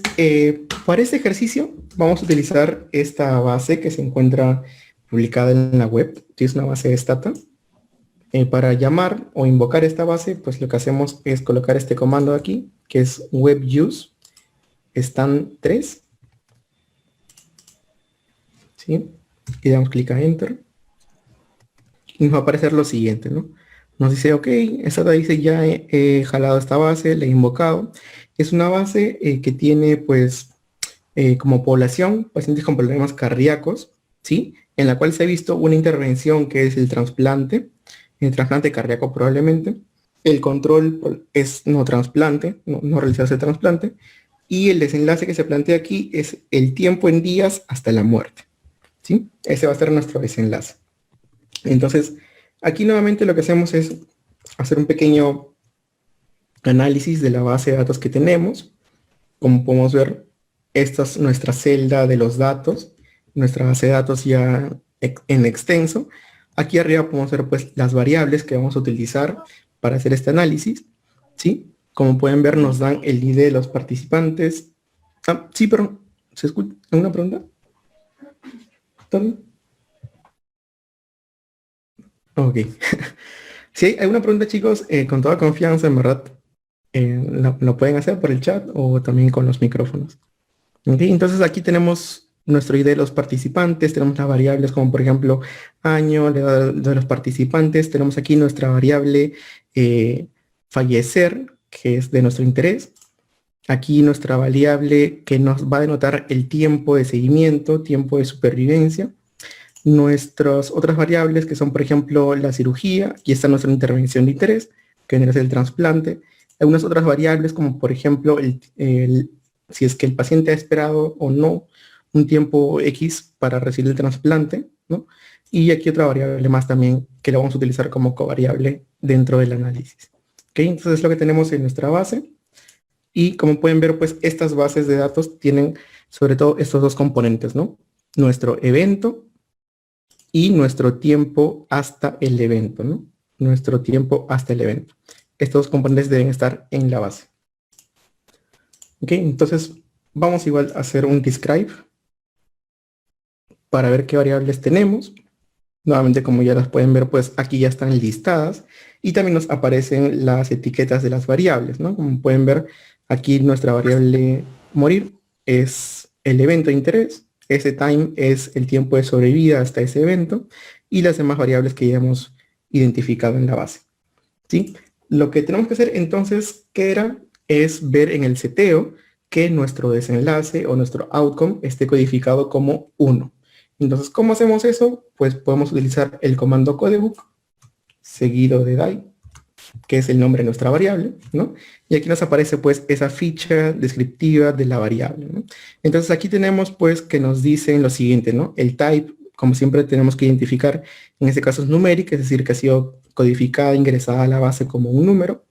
para este ejercicio vamos a utilizar esta base que se encuentra publicada en la web, que es una base de stata. Para llamar o invocar esta base, pues lo que hacemos es colocar este comando aquí, que es web use stan3. ¿Sí? Y damos clic a enter. Y nos va a aparecer lo siguiente, ¿no? Nos dice, ok, esta dice ya he jalado esta base, la he invocado. Es una base que tiene pues como población pacientes con problemas cardíacos, ¿sí? En la cual se ha visto una intervención que es el trasplante cardíaco probablemente. El control es no trasplante, no realizarse el trasplante. Y el desenlace que se plantea aquí es el tiempo en días hasta la muerte, ¿sí? Ese va a ser nuestro desenlace. Entonces, aquí nuevamente lo que hacemos es hacer un pequeño análisis de la base de datos que tenemos. Como podemos ver, esta es nuestra celda de los datos, nuestra base de datos ya en extenso. Aquí arriba podemos ver pues las variables que vamos a utilizar para hacer este análisis, ¿sí? Como pueden ver, nos dan el ID de los participantes. Ah, sí, pero ¿se escucha? ¿Alguna pregunta? ¿Todo? Ok. Si hay alguna pregunta, chicos, con toda confianza, en verdad, lo pueden hacer por el chat o también con los micrófonos. Ok, entonces aquí tenemos nuestro ID de los participantes, tenemos las variables como por ejemplo año, la edad de los participantes, tenemos aquí nuestra variable fallecer, que es de nuestro interés. Aquí nuestra variable que nos va a denotar el tiempo de seguimiento, tiempo de supervivencia. Nuestras otras variables que son por ejemplo la cirugía, aquí está nuestra intervención de interés, que es el trasplante. Algunas otras variables como por ejemplo si es que el paciente ha esperado o no un tiempo X para recibir el trasplante, ¿no? Y aquí otra variable más también que la vamos a utilizar como covariable dentro del análisis. ¿Ok? Entonces es lo que tenemos en nuestra base. Y como pueden ver, pues estas bases de datos tienen sobre todo estos dos componentes, ¿no? Nuestro evento y nuestro tiempo hasta el evento, ¿no? Nuestro tiempo hasta el evento. Estos componentes deben estar en la base. Ok, entonces vamos igual a hacer un describe para ver qué variables tenemos. Nuevamente, como ya las pueden ver, pues aquí ya están listadas y también nos aparecen las etiquetas de las variables, ¿no? Como pueden ver, aquí nuestra variable morir es el evento de interés, ese time es el tiempo de sobrevida hasta ese evento y las demás variables que ya hemos identificado en la base, ¿sí? Lo que tenemos que hacer entonces, ¿qué era? Es ver en el seteo que nuestro desenlace o nuestro outcome esté codificado como 1. Entonces, ¿cómo hacemos eso? Pues podemos utilizar el comando codebook seguido de die, que es el nombre de nuestra variable, ¿no? Y aquí nos aparece pues esa ficha descriptiva de la variable, ¿no? Entonces aquí tenemos pues que nos dicen lo siguiente, ¿no? El type, como siempre tenemos que identificar, en este caso es numérica, es decir, que ha sido codificada, ingresada a la base como un número.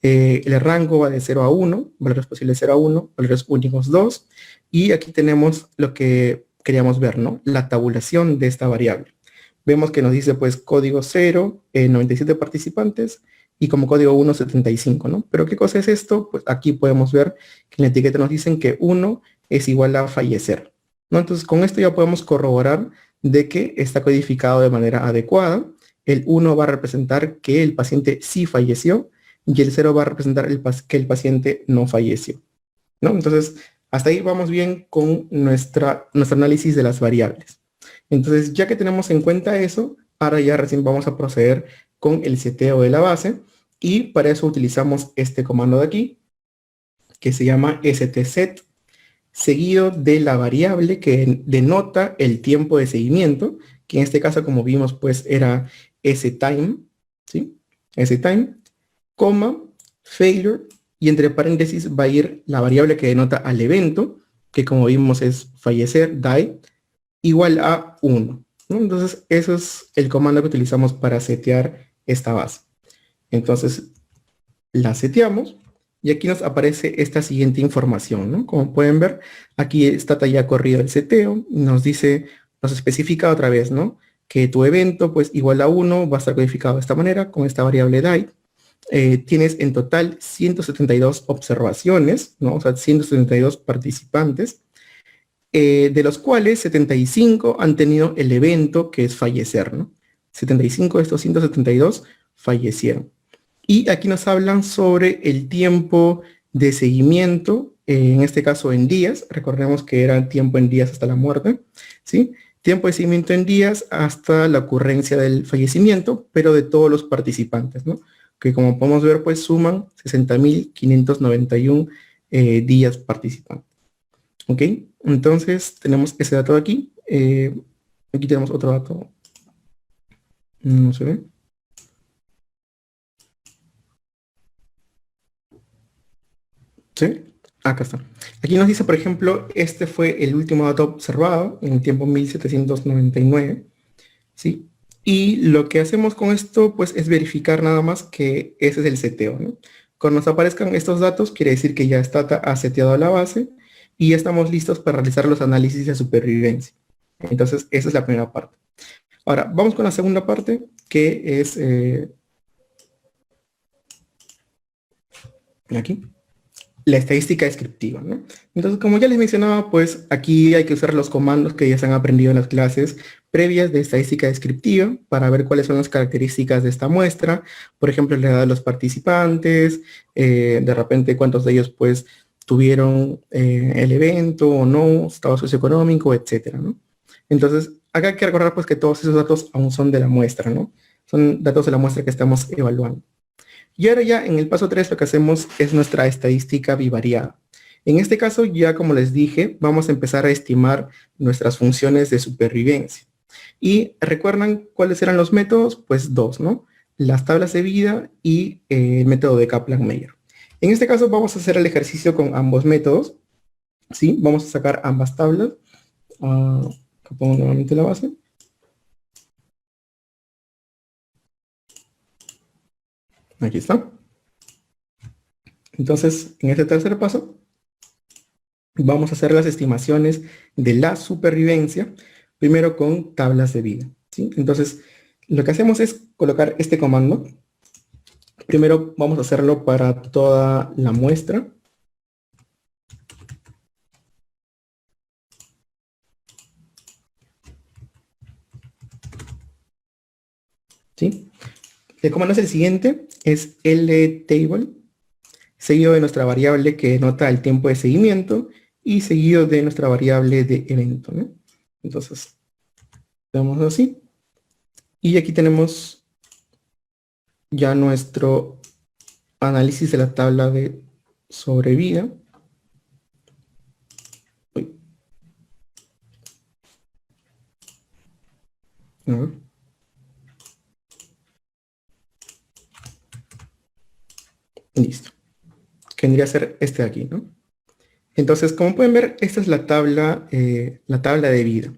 El rango va de 0 a 1, valores posibles 0 a 1, valores únicos 2, y aquí tenemos lo que queríamos ver, ¿no? La tabulación de esta variable. Vemos que nos dice pues código 0, 97 participantes, y como código 1, 75, ¿no? Pero ¿qué cosa es esto? Pues aquí podemos ver que en la etiqueta nos dicen que 1 es igual a fallecer, ¿no? Entonces con esto ya podemos corroborar de que está codificado de manera adecuada. El 1 va a representar que el paciente sí falleció, y el 0 va a representar que el paciente no falleció, ¿no? Entonces, hasta ahí vamos bien con nuestro análisis de las variables. Entonces, ya que tenemos en cuenta eso, ahora ya recién vamos a proceder con el seteo de la base, y para eso utilizamos este comando de aquí, que se llama stset, seguido de la variable que denota el tiempo de seguimiento, que en este caso, como vimos, pues era stime, ¿sí? stime, coma, failure, y entre paréntesis va a ir la variable que denota al evento, que como vimos es fallecer, die, igual a 1, ¿no? Entonces, eso es el comando que utilizamos para setear esta base. Entonces, la seteamos, y aquí nos aparece esta siguiente información, ¿no? Como pueden ver, aquí está ya corrido el seteo, nos dice, nos especifica otra vez, ¿no? Que tu evento, pues, igual a 1, va a estar codificado de esta manera, con esta variable die. Tienes en total 172 observaciones, ¿no? O sea, 172 participantes, de los cuales 75 han tenido el evento que es fallecer, ¿no? 75 de estos 172 fallecieron. Y aquí nos hablan sobre el tiempo de seguimiento, en este caso en días, recordemos que era tiempo en días hasta la muerte, ¿sí? Tiempo de seguimiento en días hasta la ocurrencia del fallecimiento, pero de todos los participantes, ¿no? Que como podemos ver, pues suman 60.591 días participantes. ¿Ok? Entonces tenemos ese dato de aquí. Aquí tenemos otro dato. No se ve. ¿Sí? Acá está. Aquí nos dice, por ejemplo, este fue el último dato observado en el tiempo 1799. ¿Sí? Y lo que hacemos con esto, pues, es verificar nada más que ese es el seteo, ¿no? Cuando nos aparezcan estos datos, quiere decir que ya ha seteado la base y ya estamos listos para realizar los análisis de supervivencia. Entonces, esa es la primera parte. Ahora, vamos con la segunda parte, que es aquí, la estadística descriptiva, ¿no? Entonces, como ya les mencionaba, pues aquí hay que usar los comandos que ya se han aprendido en las clases previas de estadística descriptiva para ver cuáles son las características de esta muestra, por ejemplo, la edad de los participantes, de repente cuántos de ellos pues tuvieron el evento o no, estado socioeconómico, etcétera, ¿no? Entonces, acá hay que recordar pues que todos esos datos aún son de la muestra, ¿no? Son datos de la muestra que estamos evaluando. Y ahora ya en el paso 3 lo que hacemos es nuestra estadística bivariada. En este caso, ya como les dije, vamos a empezar a estimar nuestras funciones de supervivencia. Y recuerdan cuáles eran los métodos, pues dos, ¿no? Las tablas de vida y el método de Kaplan-Meier. En este caso vamos a hacer el ejercicio con ambos métodos, ¿sí? Vamos a sacar ambas tablas. Pongo nuevamente la base. Aquí está. Entonces, en este tercer paso, vamos a hacer las estimaciones de la supervivencia, primero con tablas de vida, ¿sí? Entonces, lo que hacemos es colocar este comando. Primero vamos a hacerlo para toda la muestra. ¿Sí? El comando es el siguiente, es ltable, seguido de nuestra variable que denota el tiempo de seguimiento y seguido de nuestra variable de evento, ¿no? Entonces, damos así. Y aquí tenemos ya nuestro análisis de la tabla de sobrevida. ¿no? Listo. Que vendría a ser este de aquí, ¿no? Entonces, como pueden ver, esta es la tabla de vida.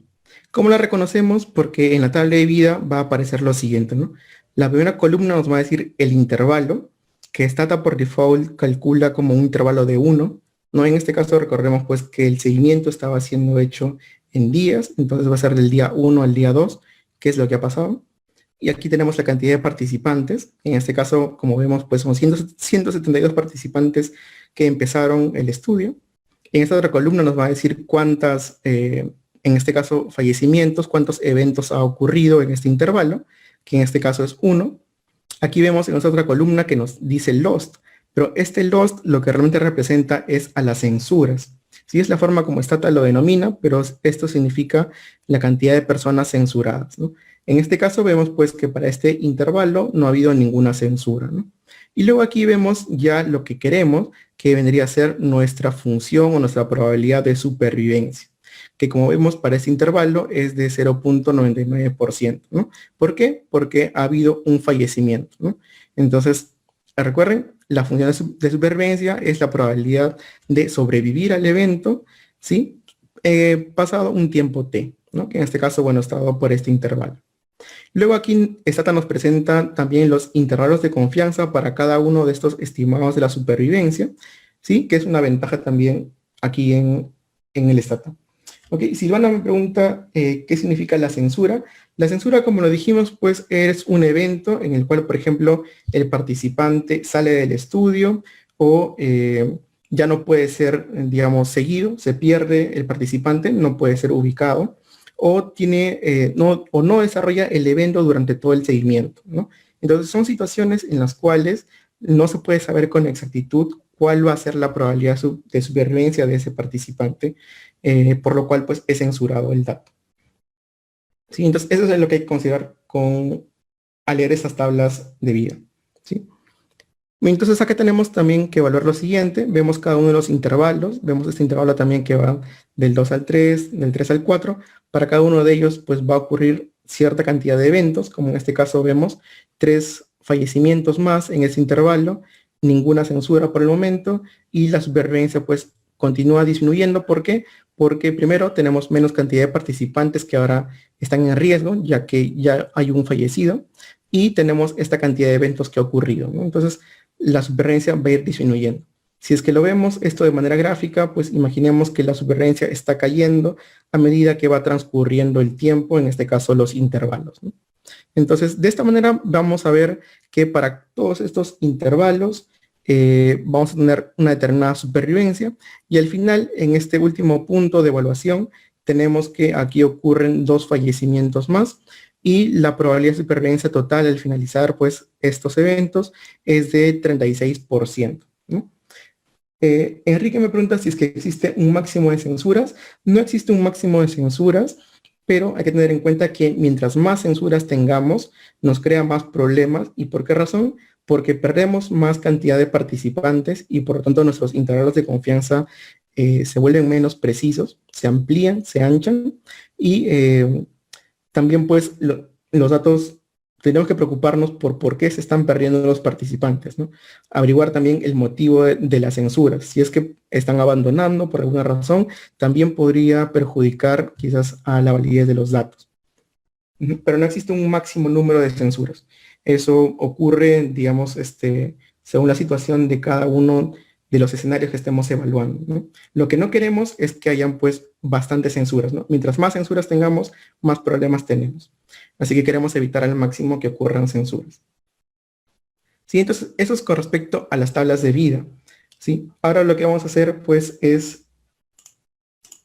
¿Cómo la reconocemos? Porque en la tabla de vida va a aparecer lo siguiente, ¿no? La primera columna nos va a decir el intervalo, que Stata por default calcula como un intervalo de 1, ¿no? En este caso recordemos pues que el seguimiento estaba siendo hecho en días, entonces va a ser del día 1 al día 2, que es lo que ha pasado. Y aquí tenemos la cantidad de participantes. En este caso, como vemos, pues son 172 participantes que empezaron el estudio. En esta otra columna nos va a decir cuántas, en este caso, fallecimientos, cuántos eventos ha ocurrido en este intervalo, que en este caso es 1. Aquí vemos en esta otra columna que nos dice lost, pero este lost lo que realmente representa es a las censuras. Sí, es la forma como Stata lo denomina, pero esto significa la cantidad de personas censuradas, ¿no? En este caso vemos pues que para este intervalo no ha habido ninguna censura, ¿no? Y luego aquí vemos ya lo que queremos, que vendría a ser nuestra función o nuestra probabilidad de supervivencia, que como vemos para este intervalo es de 0.99%, ¿no? ¿Por qué? Porque ha habido un fallecimiento, ¿no? Entonces, recuerden, la función de supervivencia es la probabilidad de sobrevivir al evento, ¿sí? Pasado un tiempo t, ¿no? Que en este caso, bueno, está dado por este intervalo. Luego aquí Stata nos presenta también los intervalos de confianza para cada uno de estos estimados de la supervivencia, ¿sí? Que es una ventaja también aquí en el Stata. Ok, Silvana me pregunta qué significa la censura. La censura, como lo dijimos, pues es un evento en el cual, por ejemplo, el participante sale del estudio o ya no puede ser, digamos, seguido, se pierde el participante, no puede ser ubicado o tiene no desarrolla el evento durante todo el seguimiento, ¿no? Entonces son situaciones en las cuales no se puede saber con exactitud cuál va a ser la probabilidad de supervivencia de ese participante, por lo cual pues es censurado el dato. ¿Sí? Entonces eso es lo que hay que considerar al leer esas tablas de vida, ¿sí? Entonces acá tenemos también que evaluar lo siguiente, vemos cada uno de los intervalos, vemos este intervalo también que va del 2 al 3, del 3 al 4, para cada uno de ellos pues va a ocurrir cierta cantidad de eventos, como en este caso vemos 3 fallecimientos más en ese intervalo, ninguna censura por el momento y la supervivencia pues continúa disminuyendo. ¿Por qué? Porque primero tenemos menos cantidad de participantes que ahora están en riesgo, ya que ya hay un fallecido, y tenemos esta cantidad de eventos que ha ocurrido, ¿no? Entonces, la supervivencia va a ir disminuyendo. Si es que lo vemos esto de manera gráfica, pues imaginemos que la supervivencia está cayendo a medida que va transcurriendo el tiempo, en este caso los intervalos, ¿no? Entonces, de esta manera vamos a ver que para todos estos intervalos vamos a tener una determinada supervivencia y al final, en este último punto de evaluación, tenemos que aquí ocurren 2 fallecimientos más y la probabilidad de supervivencia total al finalizar pues estos eventos es de 36%, ¿no? Enrique me pregunta si es que existe un máximo de censuras. No existe un máximo de censuras, pero hay que tener en cuenta que mientras más censuras tengamos, nos crea más problemas. ¿Y por qué razón? Porque perdemos más cantidad de participantes y por lo tanto nuestros intervalos de confianza se vuelven menos precisos, se amplían, se anchan y también pues los datos, tenemos que preocuparnos por qué se están perdiendo los participantes, ¿no? Averiguar también el motivo de la censura. Si es que están abandonando por alguna razón, también podría perjudicar quizás a la validez de los datos. Pero no existe un máximo número de censuras. Eso ocurre, digamos, según la situación de cada uno de los escenarios que estemos evaluando, ¿no? Lo que no queremos es que hayan pues bastantes censuras, ¿no? Mientras más censuras tengamos, más problemas tenemos. Así que queremos evitar al máximo que ocurran censuras. Sí, entonces eso es con respecto a las tablas de vida, ¿sí? Ahora lo que vamos a hacer pues es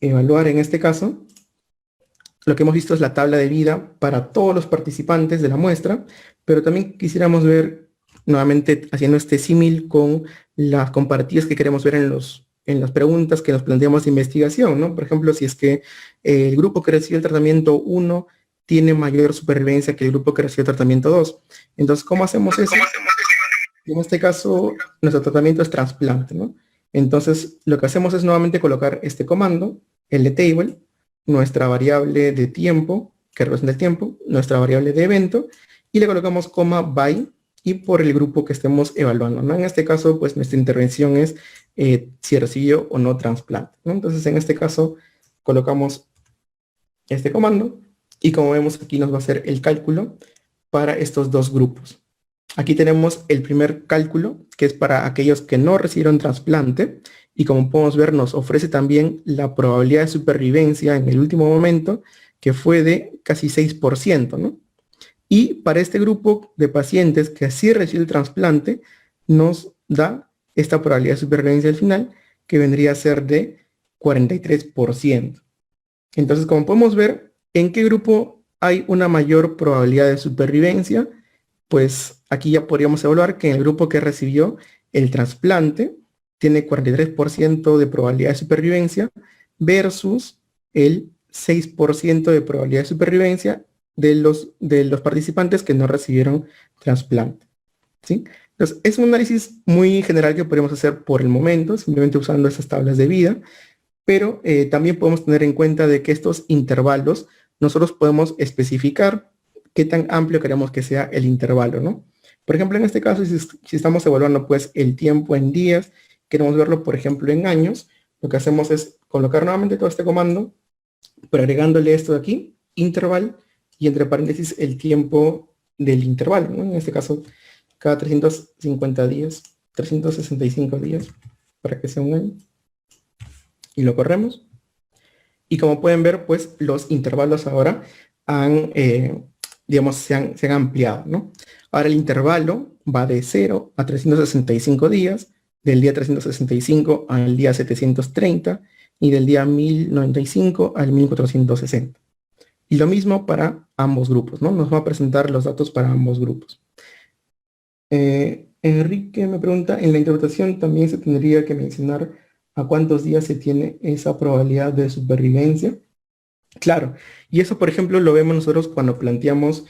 evaluar en este caso. Lo que hemos visto es la tabla de vida para todos los participantes de la muestra, pero también quisiéramos ver, nuevamente haciendo este símil con las comparativas que queremos ver en las preguntas que nos planteamos de investigación, ¿no? Por ejemplo, si es que el grupo que recibe el tratamiento 1 tiene mayor supervivencia que el grupo que recibe el tratamiento 2. Entonces, ¿cómo hacemos eso? En este caso, nuestro tratamiento es trasplante, ¿no? Entonces, lo que hacemos es nuevamente colocar este comando, LTable, nuestra variable de tiempo, que representa el tiempo, nuestra variable de evento, y le colocamos coma by y por el grupo que estemos evaluando, ¿no? En este caso, pues nuestra intervención es si recibió o no trasplante, ¿no? Entonces, en este caso, colocamos este comando y como vemos aquí nos va a hacer el cálculo para estos dos grupos. Aquí tenemos el primer cálculo, que es para aquellos que no recibieron trasplante, y como podemos ver, nos ofrece también la probabilidad de supervivencia en el último momento, que fue de casi 6%, ¿no? Y para este grupo de pacientes que sí recibió el trasplante, nos da esta probabilidad de supervivencia al final, que vendría a ser de 43%. Entonces, como podemos ver, ¿en qué grupo hay una mayor probabilidad de supervivencia? Pues aquí ya podríamos evaluar que en el grupo que recibió el trasplante tiene 43% de probabilidad de supervivencia versus el 6% de probabilidad de supervivencia de los participantes que no recibieron trasplante, ¿sí? Entonces, es un análisis muy general que podemos hacer por el momento, simplemente usando esas tablas de vida, pero también podemos tener en cuenta de que estos intervalos nosotros podemos especificar qué tan amplio queremos que sea el intervalo, ¿no? Por ejemplo, en este caso, si estamos evaluando pues el tiempo en días, queremos verlo, por ejemplo, en años, lo que hacemos es colocar nuevamente todo este comando, pero agregándole esto de aquí, interval, y entre paréntesis el tiempo del intervalo, ¿no? En este caso, cada 350 días, 365 días, para que sea un año. Y lo corremos. Y como pueden ver, pues los intervalos ahora han, digamos, se han ampliado, ¿no? Ahora el intervalo va de 0 a 365 días, del día 365 al día 730 y del día 1095 al 1460. Y lo mismo para ambos grupos, ¿no? Nos va a presentar los datos para ambos grupos. Enrique me pregunta, en la interpretación también se tendría que mencionar a cuántos días se tiene esa probabilidad de supervivencia. Claro, y eso por ejemplo lo vemos nosotros cuando planteamos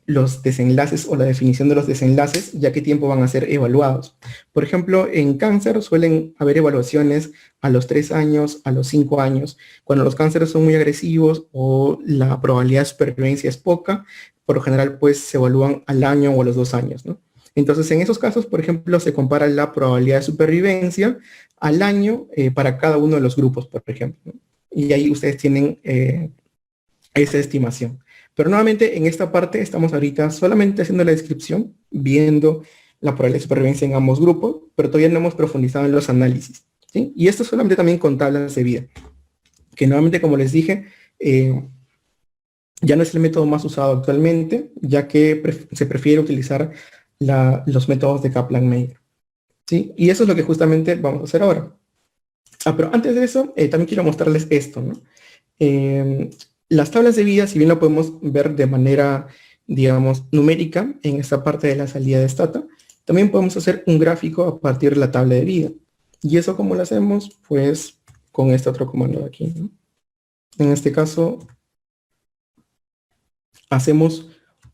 los desenlaces o la definición de los desenlaces, ya qué tiempo van a ser evaluados. Por ejemplo, en cáncer suelen haber evaluaciones a los 3 años, a los 5 años. Cuando los cánceres son muy agresivos o la probabilidad de supervivencia es poca, por lo general pues se evalúan al año o a los 2 años, ¿no? Entonces en esos casos, por ejemplo, se compara la probabilidad de supervivencia al año para cada uno de los grupos, por ejemplo, ¿no? Y ahí ustedes tienen esa estimación. Pero nuevamente en esta parte estamos ahorita solamente haciendo la descripción, viendo la probabilidad de supervivencia en ambos grupos, pero todavía no hemos profundizado en los análisis, ¿sí? Y esto solamente también con tablas de vida, que nuevamente, como les dije, ya no es el método más usado actualmente, ya que se prefiere utilizar los métodos de Kaplan-Meier, ¿sí? Y eso es lo que justamente vamos a hacer ahora. Pero antes de eso, también quiero mostrarles esto, ¿no? Las tablas de vida, si bien lo podemos ver de manera, digamos, numérica en esta parte de la salida de Stata, también podemos hacer un gráfico a partir de la tabla de vida. ¿Y eso cómo lo hacemos? Pues con este otro comando de aquí, ¿no? En este caso, hacemos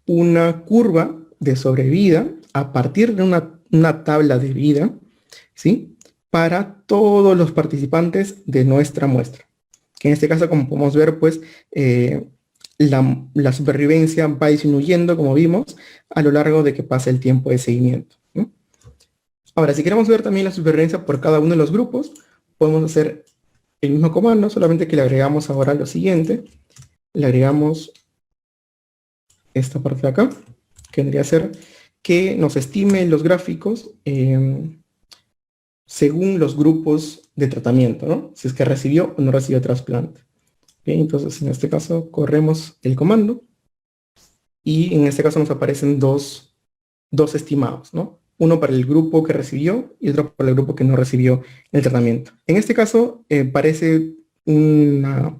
una curva de sobrevida a partir de una tabla de vida, ¿sí? Para todos los participantes de nuestra muestra. Que en este caso, como podemos ver, pues la supervivencia va disminuyendo, como vimos, a lo largo de que pasa el tiempo de seguimiento, ¿no? Ahora, si queremos ver también la supervivencia por cada uno de los grupos, podemos hacer el mismo comando, solamente que le agregamos ahora lo siguiente. Le agregamos esta parte de acá, que vendría a ser que nos estime los gráficos según los grupos de tratamiento, ¿no? Si es que recibió o no recibió trasplante. Bien, entonces en este caso corremos el comando y en este caso nos aparecen dos estimados, ¿no? Uno para el grupo que recibió y otro para el grupo que no recibió el tratamiento. En este caso parece una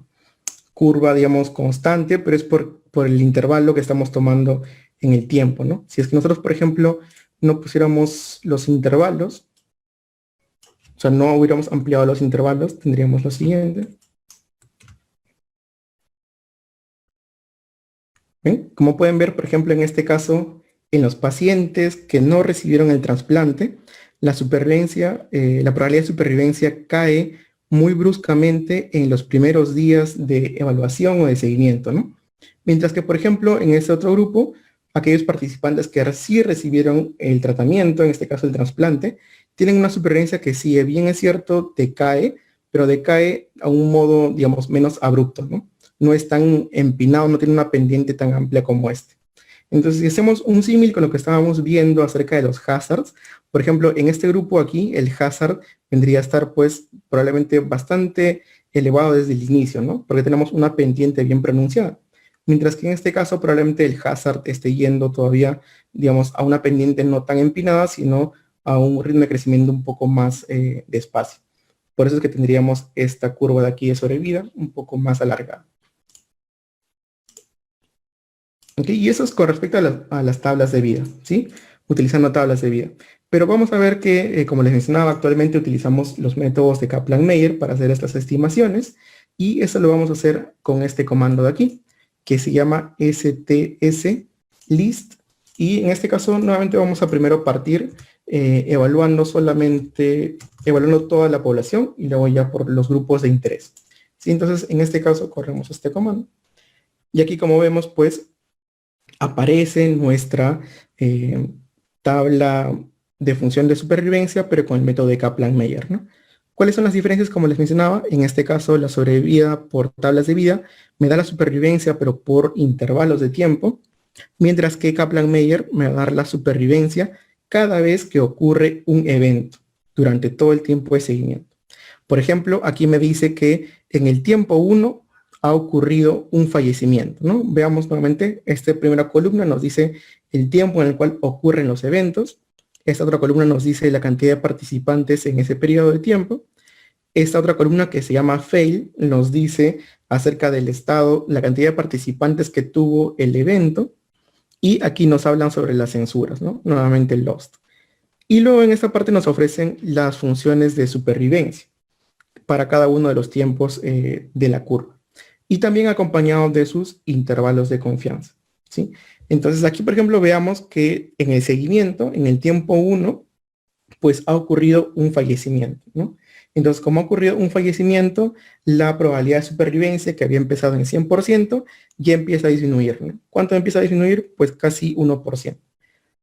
curva, digamos, constante, pero es por el intervalo que estamos tomando en el tiempo, ¿no? Si es que nosotros, por ejemplo, no pusiéramos los intervalos, o sea, no hubiéramos ampliado los intervalos, tendríamos lo siguiente. ¿Ven? Como pueden ver, por ejemplo, en este caso, en los pacientes que no recibieron el trasplante, la supervivencia, la probabilidad de supervivencia cae muy bruscamente en los primeros días de evaluación o de seguimiento, ¿no? Mientras que, por ejemplo, en este otro grupo, aquellos participantes que sí recibieron el tratamiento, en este caso el trasplante, tienen una supervivencia que, si bien es cierto, decae, pero decae a un modo, digamos, menos abrupto, ¿no? No es tan empinado, no tiene una pendiente tan amplia como este. Entonces, si hacemos un símil con lo que estábamos viendo acerca de los hazards, por ejemplo, en este grupo aquí, el hazard vendría a estar, pues, probablemente bastante elevado desde el inicio, ¿no? Porque tenemos una pendiente bien pronunciada. Mientras que en este caso, probablemente el hazard esté yendo todavía, digamos, a una pendiente no tan empinada, sino a un ritmo de crecimiento un poco más despacio. Por eso es que tendríamos esta curva de aquí de sobrevida un poco más alargada. Okay, y eso es con respecto a las tablas de vida, ¿sí? Utilizando tablas de vida. Pero vamos a ver que, como les mencionaba, actualmente utilizamos los métodos de Kaplan-Meier para hacer estas estimaciones, y eso lo vamos a hacer con este comando de aquí, que se llama STS list, y en este caso nuevamente vamos a primero partir evaluando toda la población y luego ya por los grupos de interés. ¿Sí? Entonces, en este caso corremos este comando, y aquí, como vemos, pues aparece nuestra tabla de función de supervivencia, pero con el método de Kaplan-Meier, ¿no? ¿Cuáles son las diferencias? Como les mencionaba, en este caso la sobrevida por tablas de vida me da la supervivencia, pero por intervalos de tiempo, mientras que Kaplan-Meier me va a dar la supervivencia cada vez que ocurre un evento durante todo el tiempo de seguimiento. Por ejemplo, aquí me dice que en el tiempo 1 ha ocurrido un fallecimiento, ¿no? Veamos nuevamente, esta primera columna nos dice el tiempo en el cual ocurren los eventos. Esta otra columna nos dice la cantidad de participantes en ese periodo de tiempo. Esta otra columna, que se llama fail, nos dice acerca del estado, la cantidad de participantes que tuvo el evento. Y aquí nos hablan sobre las censuras, ¿no? Nuevamente lost. Y luego en esta parte nos ofrecen las funciones de supervivencia para cada uno de los tiempos de la curva. Y también acompañado de sus intervalos de confianza, ¿sí? Entonces aquí, por ejemplo, veamos que en el seguimiento, en el tiempo 1, pues ha ocurrido un fallecimiento, ¿no? Entonces, como ha ocurrido un fallecimiento, la probabilidad de supervivencia, que había empezado en 100%, ya empieza a disminuir, ¿no? ¿Cuánto empieza a disminuir? Pues casi 1%,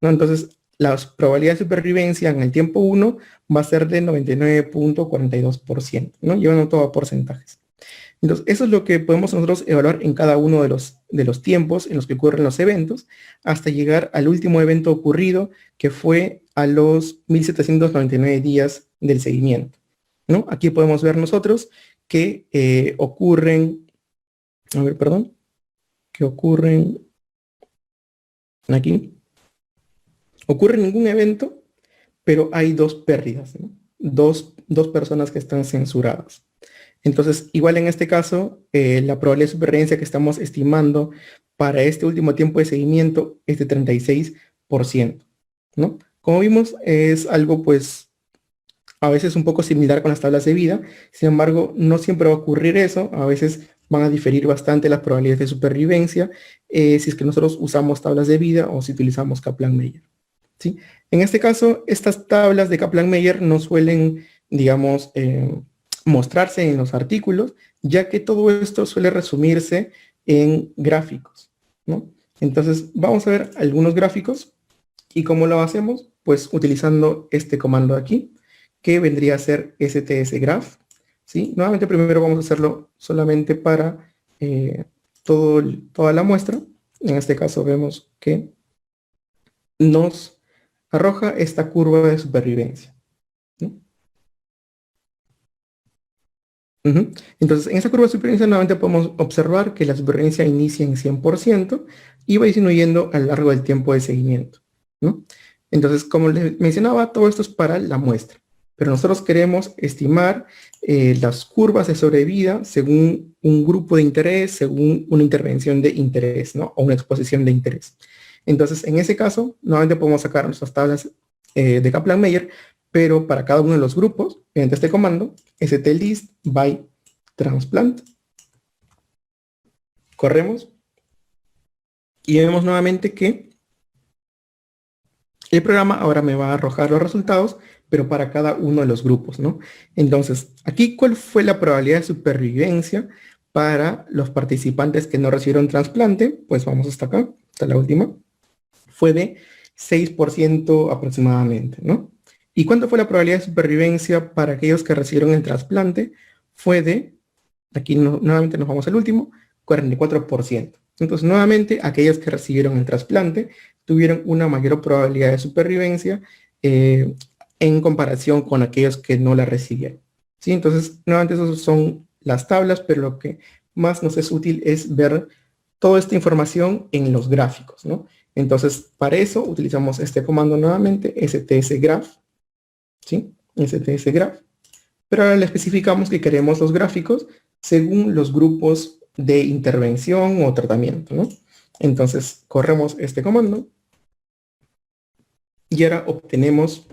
¿no? Entonces, la probabilidad de supervivencia en el tiempo 1 va a ser de 99.42%, ¿no? Llevando todo a porcentajes. Entonces, eso es lo que podemos nosotros evaluar en cada uno de los tiempos en los que ocurren los eventos, hasta llegar al último evento ocurrido, que fue a los 1799 días del seguimiento, ¿no? Aquí podemos ver nosotros que ocurren aquí. Ocurre ningún evento, pero hay 2 pérdidas, ¿no? Dos personas que están censuradas. Entonces, igual en este caso, la probabilidad de supervivencia que estamos estimando para este último tiempo de seguimiento es de 36%, ¿no? Como vimos, es algo, pues, a veces un poco similar con las tablas de vida. Sin embargo, no siempre va a ocurrir eso. A veces van a diferir bastante las probabilidades de supervivencia si es que nosotros usamos tablas de vida o si utilizamos Kaplan-Meier, ¿sí? En este caso, estas tablas de Kaplan-Meier no suelen, digamos, mostrarse en los artículos, ya que todo esto suele resumirse en gráficos, ¿no? Entonces, vamos a ver algunos gráficos. ¿Y cómo lo hacemos? Pues utilizando este comando de aquí, que vendría a ser STSGraph, ¿sí? Nuevamente, primero vamos a hacerlo solamente para toda la muestra. En este caso vemos que nos arroja esta curva de supervivencia, ¿no? Entonces, en esa curva de supervivencia nuevamente podemos observar que la supervivencia inicia en 100% y va disminuyendo a lo largo del tiempo de seguimiento, ¿no? Entonces, como les mencionaba, todo esto es para la muestra, pero nosotros queremos estimar las curvas de sobrevida según un grupo de interés, según una intervención de interés, ¿no? O una exposición de interés. Entonces, en ese caso, nuevamente podemos sacar nuestras tablas de Kaplan-Meier, pero para cada uno de los grupos, mediante este comando, stlist by transplant. Corremos y vemos nuevamente que el programa ahora me va a arrojar los resultados, pero para cada uno de los grupos, ¿no? Entonces, aquí, ¿cuál fue la probabilidad de supervivencia para los participantes que no recibieron trasplante, pues vamos hasta acá, hasta la última, fue de 6% aproximadamente, ¿no? ¿Y cuánto fue la probabilidad de supervivencia para aquellos que recibieron el trasplante? Fue de, aquí nuevamente nos vamos al último, 44%. Entonces, nuevamente, aquellos que recibieron el trasplante tuvieron una mayor probabilidad de supervivencia en comparación con aquellos que no la recibieron. ¿Sí? Entonces, nuevamente, esas son las tablas, pero lo que más nos es útil es ver toda esta información en los gráficos, ¿no? Entonces, para eso utilizamos este comando nuevamente, stsgraph, ¿sí? stsgraph. Pero ahora le especificamos que queremos los gráficos según los grupos de intervención o tratamiento, ¿no? Entonces, corremos este comando y ahora obtenemos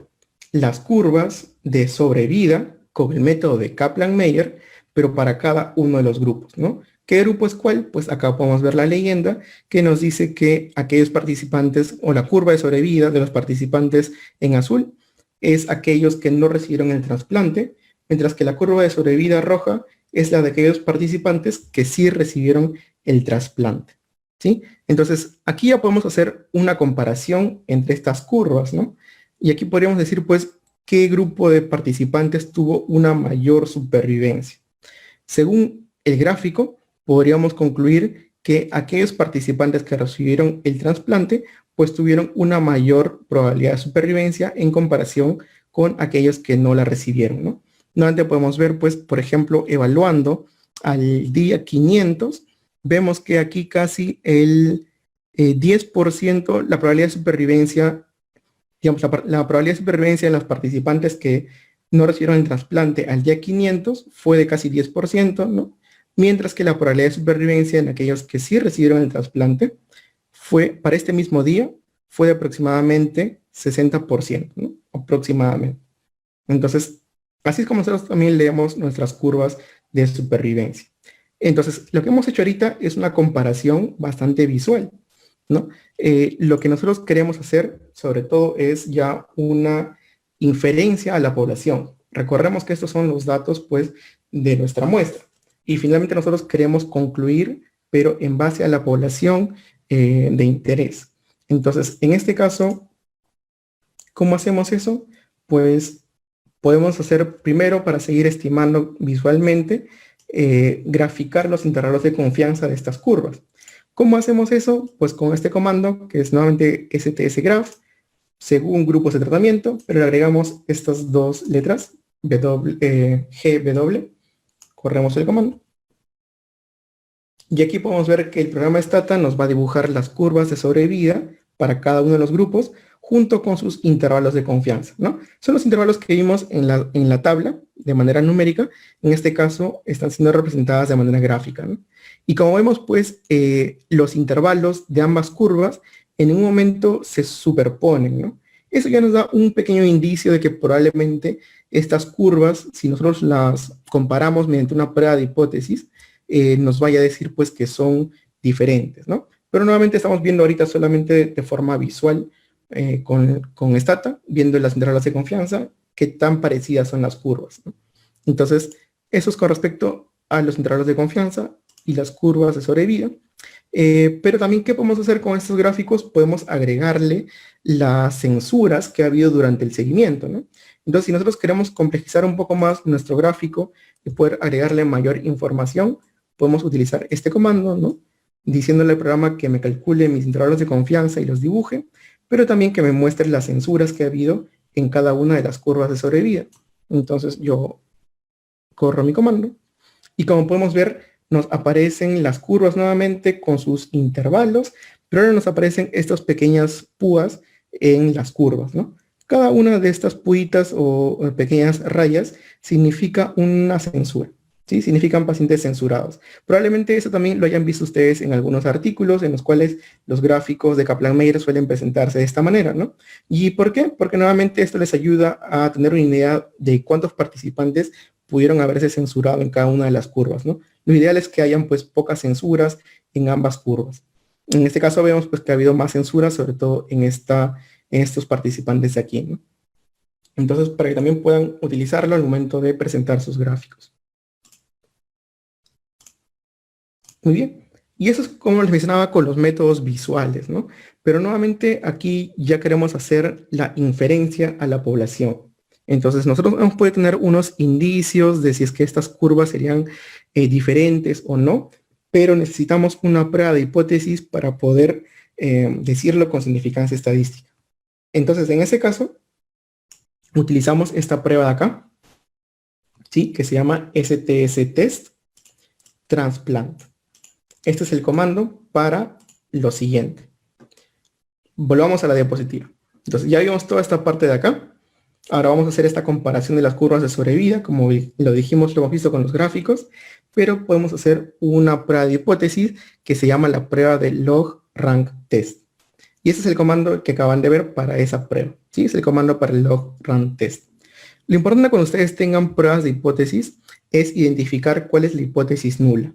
las curvas de sobrevida con el método de Kaplan-Meier, pero para cada uno de los grupos, ¿no? ¿Qué grupo es cuál? Pues acá podemos ver la leyenda que nos dice que aquellos participantes o la curva de sobrevida de los participantes en azul es aquellos que no recibieron el trasplante, mientras que la curva de sobrevida roja es la de aquellos participantes que sí recibieron el trasplante, ¿sí? Entonces, aquí ya podemos hacer una comparación entre estas curvas, ¿no? Y aquí podríamos decir, pues, qué grupo de participantes tuvo una mayor supervivencia. Según el gráfico, podríamos concluir que aquellos participantes que recibieron el trasplante, pues tuvieron una mayor probabilidad de supervivencia en comparación con aquellos que no la recibieron, ¿no? Nuevamente podemos ver, pues, por ejemplo, evaluando al día 500, vemos que aquí casi el 10%, la probabilidad de supervivencia, digamos, la probabilidad de supervivencia en los participantes que no recibieron el trasplante al día 500 fue de casi 10%, ¿no? Mientras que la probabilidad de supervivencia en aquellos que sí recibieron el trasplante fue, para este mismo día, fue de aproximadamente 60%, ¿no? Aproximadamente. Entonces, así es como nosotros también leemos nuestras curvas de supervivencia. Entonces, lo que hemos hecho ahorita es una comparación bastante visual, ¿no? Lo que nosotros queremos hacer, sobre todo, es ya una inferencia a la población. Recordemos que estos son los datos, pues, de nuestra muestra. Y finalmente nosotros queremos concluir, pero en base a la población de interés. Entonces, en este caso, ¿cómo hacemos eso? Pues podemos hacer primero, para seguir estimando visualmente, graficar los intervalos de confianza de estas curvas. ¿Cómo hacemos eso? Pues con este comando, que es nuevamente stsgraph, según grupos de tratamiento, pero le agregamos estas dos letras, GW, corremos el comando. Y aquí podemos ver que el programa Stata nos va a dibujar las curvas de sobrevida para cada uno de los grupos, junto con sus intervalos de confianza, ¿no? Son los intervalos que vimos en la tabla de manera numérica. En este caso están siendo representadas de manera gráfica, ¿no? Y como vemos, pues, los intervalos de ambas curvas en un momento se superponen, ¿no? Eso ya nos da un pequeño indicio de que probablemente estas curvas, si nosotros las comparamos mediante una prueba de hipótesis, nos vaya a decir, pues, que son diferentes, ¿no? Pero nuevamente estamos viendo ahorita solamente de forma visual, con Stata, viendo las intervalos de confianza, qué tan parecidas son las curvas, ¿no? Entonces, eso es con respecto a los intervalos de confianza y las curvas de sobrevida. Pero también, ¿qué podemos hacer con estos gráficos? Podemos agregarle las censuras que ha habido durante el seguimiento, ¿no? Entonces, si nosotros queremos complejizar un poco más nuestro gráfico y poder agregarle mayor información, podemos utilizar este comando, ¿no? Diciéndole al programa que me calcule mis intervalos de confianza y los dibuje, pero también que me muestre las censuras que ha habido en cada una de las curvas de sobrevida. Entonces yo corro mi comando y, como podemos ver, nos aparecen las curvas nuevamente con sus intervalos, pero ahora nos aparecen estas pequeñas púas en las curvas, ¿no? Cada una de estas puitas o pequeñas rayas significa una censura, ¿sí? Significan pacientes censurados. Probablemente eso también lo hayan visto ustedes en algunos artículos en los cuales los gráficos de Kaplan-Meier suelen presentarse de esta manera, ¿no? ¿Y por qué? Porque nuevamente esto les ayuda a tener una idea de cuántos participantes pudieron haberse censurado en cada una de las curvas, ¿no? Lo ideal es que hayan, pues, pocas censuras en ambas curvas. En este caso vemos, pues, que ha habido más censuras, sobre todo en estos participantes de aquí, ¿no? Entonces, para que también puedan utilizarlo al momento de presentar sus gráficos. Muy bien. Y eso es como les mencionaba con los métodos visuales, ¿no? Pero nuevamente aquí ya queremos hacer la inferencia a la población. Entonces nosotros hemos podido tener unos indicios de si es que estas curvas serían diferentes o no, pero necesitamos una prueba de hipótesis para poder decirlo con significancia estadística. Entonces en ese caso utilizamos esta prueba de acá, ¿sí? Que se llama STS-Test Transplant. Este es el comando para lo siguiente. Volvamos a la diapositiva. Entonces ya vimos toda esta parte de acá. Ahora vamos a hacer esta comparación de las curvas de sobrevida, como lo dijimos, lo hemos visto con los gráficos, pero podemos hacer una prueba de hipótesis que se llama la prueba de log rank test. Y ese es el comando que acaban de ver para esa prueba. ¿Sí? Es el comando para el log rank test. Lo importante cuando ustedes tengan pruebas de hipótesis es identificar cuál es la hipótesis nula.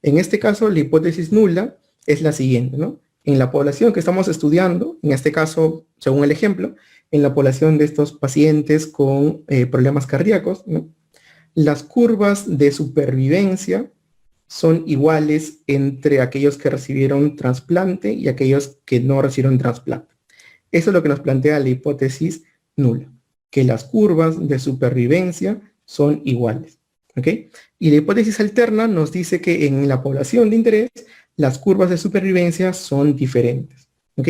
En este caso, la hipótesis nula es la siguiente, ¿no? En la población que estamos estudiando, en este caso, según el ejemplo, en la población de estos pacientes con problemas cardíacos, ¿no? Las curvas de supervivencia son iguales entre aquellos que recibieron trasplante y aquellos que no recibieron trasplante. Eso es lo que nos plantea la hipótesis nula, que las curvas de supervivencia son iguales. ¿Ok? Y la hipótesis alterna nos dice que en la población de interés las curvas de supervivencia son diferentes. ¿Ok?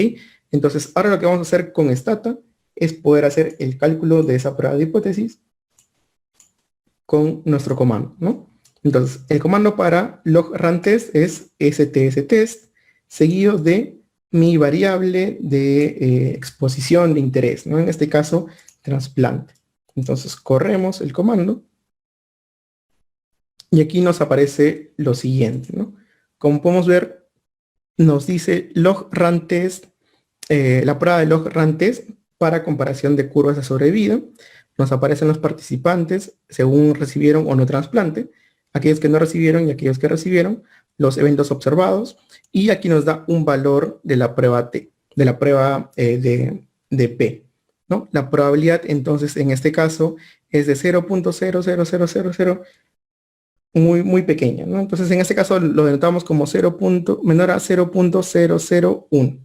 Entonces, ahora lo que vamos a hacer con Stata es poder hacer el cálculo de esa prueba de hipótesis con nuestro comando, ¿no? Entonces, el comando para log rank test es STS-Test seguido de mi variable de exposición de interés, ¿no? En este caso, trasplante. Entonces, corremos el comando. Y aquí nos aparece lo siguiente, ¿no? Como podemos ver, nos dice log rank test, la prueba de log rank test para comparación de curvas de sobrevida. Nos aparecen los participantes según recibieron o no trasplante, aquellos que no recibieron y aquellos que recibieron, los eventos observados, y aquí nos da un valor de la prueba T, de la prueba de P, ¿no? La probabilidad entonces en este caso es de 0.00000, muy pequeña, ¿no? Entonces en este caso lo denotamos como menor a 0.001.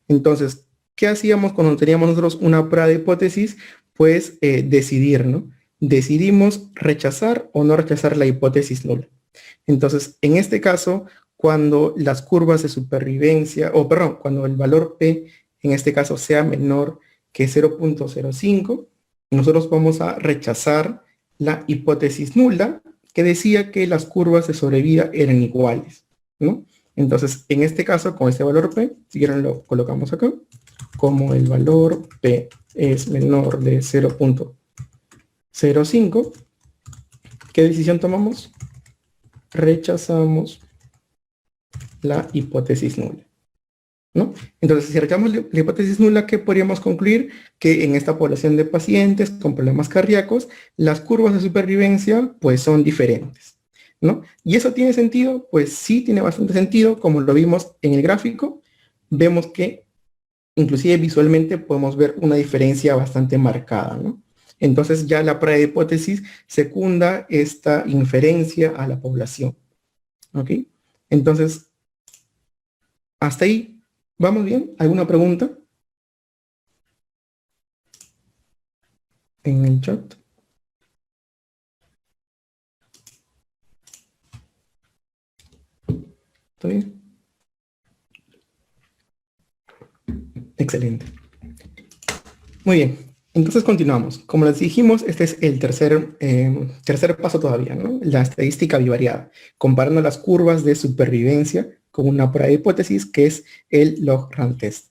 Entonces, ¿qué hacíamos cuando teníamos nosotros una prueba de hipótesis? Pues decidir, ¿no? Decidimos rechazar o no rechazar la hipótesis nula. Entonces, en este caso, cuando las curvas de supervivencia, cuando el valor P, en este caso, sea menor que 0.05, nosotros vamos a rechazar la hipótesis nula, que decía que las curvas de sobrevida eran iguales, ¿no? Entonces, en este caso, con este valor P, si quieren lo colocamos acá, como el valor P es menor de 0.05, ¿qué decisión tomamos? Rechazamos la hipótesis nula, ¿no? Entonces, si rechazamos la hipótesis nula, ¿qué podríamos concluir? Que en esta población de pacientes con problemas cardíacos, las curvas de supervivencia, pues, son diferentes, ¿no? ¿Y eso tiene sentido? Pues sí, tiene bastante sentido. Como lo vimos en el gráfico, vemos que inclusive visualmente podemos ver una diferencia bastante marcada, ¿no? Entonces ya la prueba de hipótesis secunda esta inferencia a la población, ¿ok? Entonces, hasta ahí, ¿vamos bien? ¿Alguna pregunta? En el chat. ¿Está bien? Excelente. Muy bien. Entonces continuamos. Como les dijimos, este es el tercer paso todavía, ¿no? La estadística bivariada, comparando las curvas de supervivencia con una prueba de hipótesis que es el log rank test.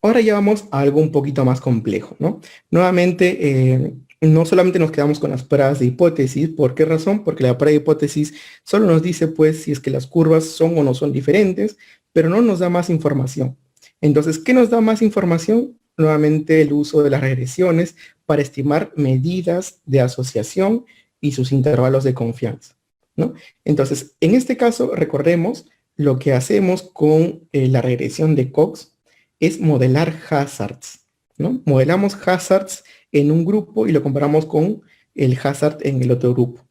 Ahora ya vamos a algo un poquito más complejo, ¿no? Nuevamente, no solamente nos quedamos con las pruebas de hipótesis. ¿Por qué razón? Porque la prueba de hipótesis solo nos dice, pues, si es que las curvas son o no son diferentes, pero no nos da más información. Entonces, ¿qué nos da más información? Nuevamente el uso de las regresiones para estimar medidas de asociación y sus intervalos de confianza, ¿no? Entonces, en este caso, recordemos lo que hacemos con la regresión de Cox es modelar hazards, ¿no? Modelamos hazards en un grupo y lo comparamos con el hazard en el otro grupo.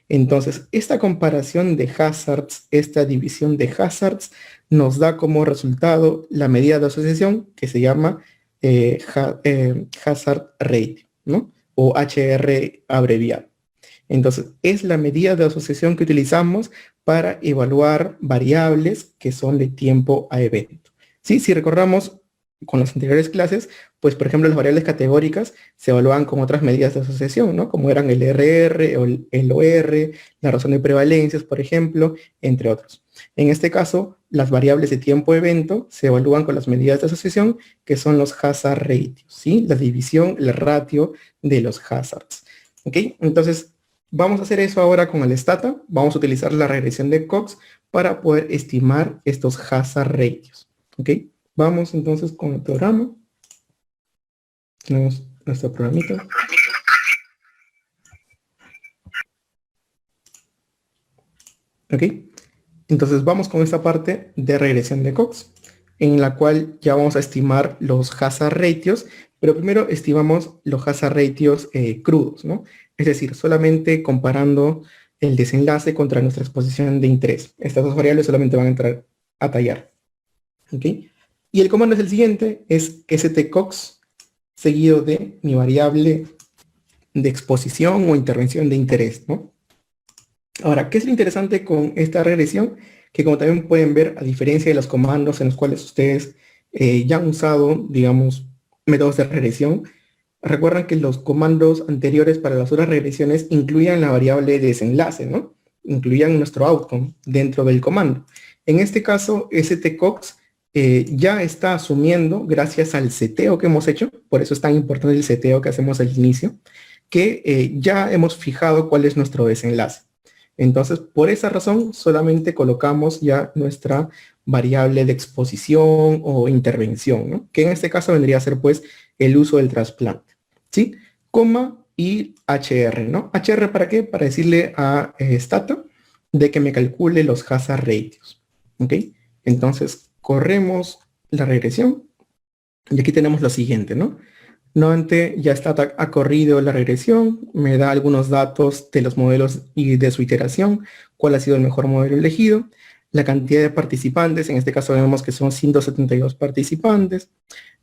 Entonces, esta comparación de hazards, esta división de hazards, nos da como resultado la medida de asociación que se llama hazard rate, ¿no? O HR abreviado. Entonces, es la medida de asociación que utilizamos para evaluar variables que son de tiempo a evento. ¿Sí? Si recordamos con las anteriores clases, pues por ejemplo las variables categóricas se evaluaban con otras medidas de asociación, ¿no? Como eran el RR o el OR, la razón de prevalencias, por ejemplo, entre otros. En este caso, las variables de tiempo-evento se evalúan con las medidas de asociación, que son los hazard ratios, ¿sí? La división, el ratio de los hazards. ¿Ok? Entonces, vamos a hacer eso ahora con el Stata. Vamos a utilizar la regresión de Cox para poder estimar estos hazard ratios. ¿Ok? Vamos entonces con el programa. Tenemos nuestro programita. ¿Ok? Entonces vamos con esta parte de regresión de Cox, en la cual ya vamos a estimar los hazard ratios, pero primero estimamos los hazard ratios crudos, ¿no? Es decir, solamente comparando el desenlace contra nuestra exposición de interés. Estas dos variables solamente van a entrar a tallar. ¿Ok? Y el comando es el siguiente, es stcox seguido de mi variable de exposición o intervención de interés, ¿no? Ahora, ¿qué es lo interesante con esta regresión? Que como también pueden ver, a diferencia de los comandos en los cuales ustedes ya han usado, digamos, métodos de regresión, recuerdan que los comandos anteriores para las otras regresiones incluían la variable de desenlace, ¿no? Incluían nuestro outcome dentro del comando. En este caso, stcox ya está asumiendo, gracias al seteo que hemos hecho, por eso es tan importante el seteo que hacemos al inicio, que ya hemos fijado cuál es nuestro desenlace. Entonces, por esa razón, solamente colocamos ya nuestra variable de exposición o intervención, ¿no? Que en este caso vendría a ser, pues, el uso del trasplante, ¿sí? Coma y HR, ¿no? HR, ¿para qué? Para decirle a Stata de que me calcule los hazard ratios, ¿ok? Entonces, corremos la regresión y aquí tenemos lo siguiente, ¿no? Nuevamente ya Stata ha corrido la regresión, me da algunos datos de los modelos y de su iteración, cuál ha sido el mejor modelo elegido, la cantidad de participantes, en este caso vemos que son 172 participantes,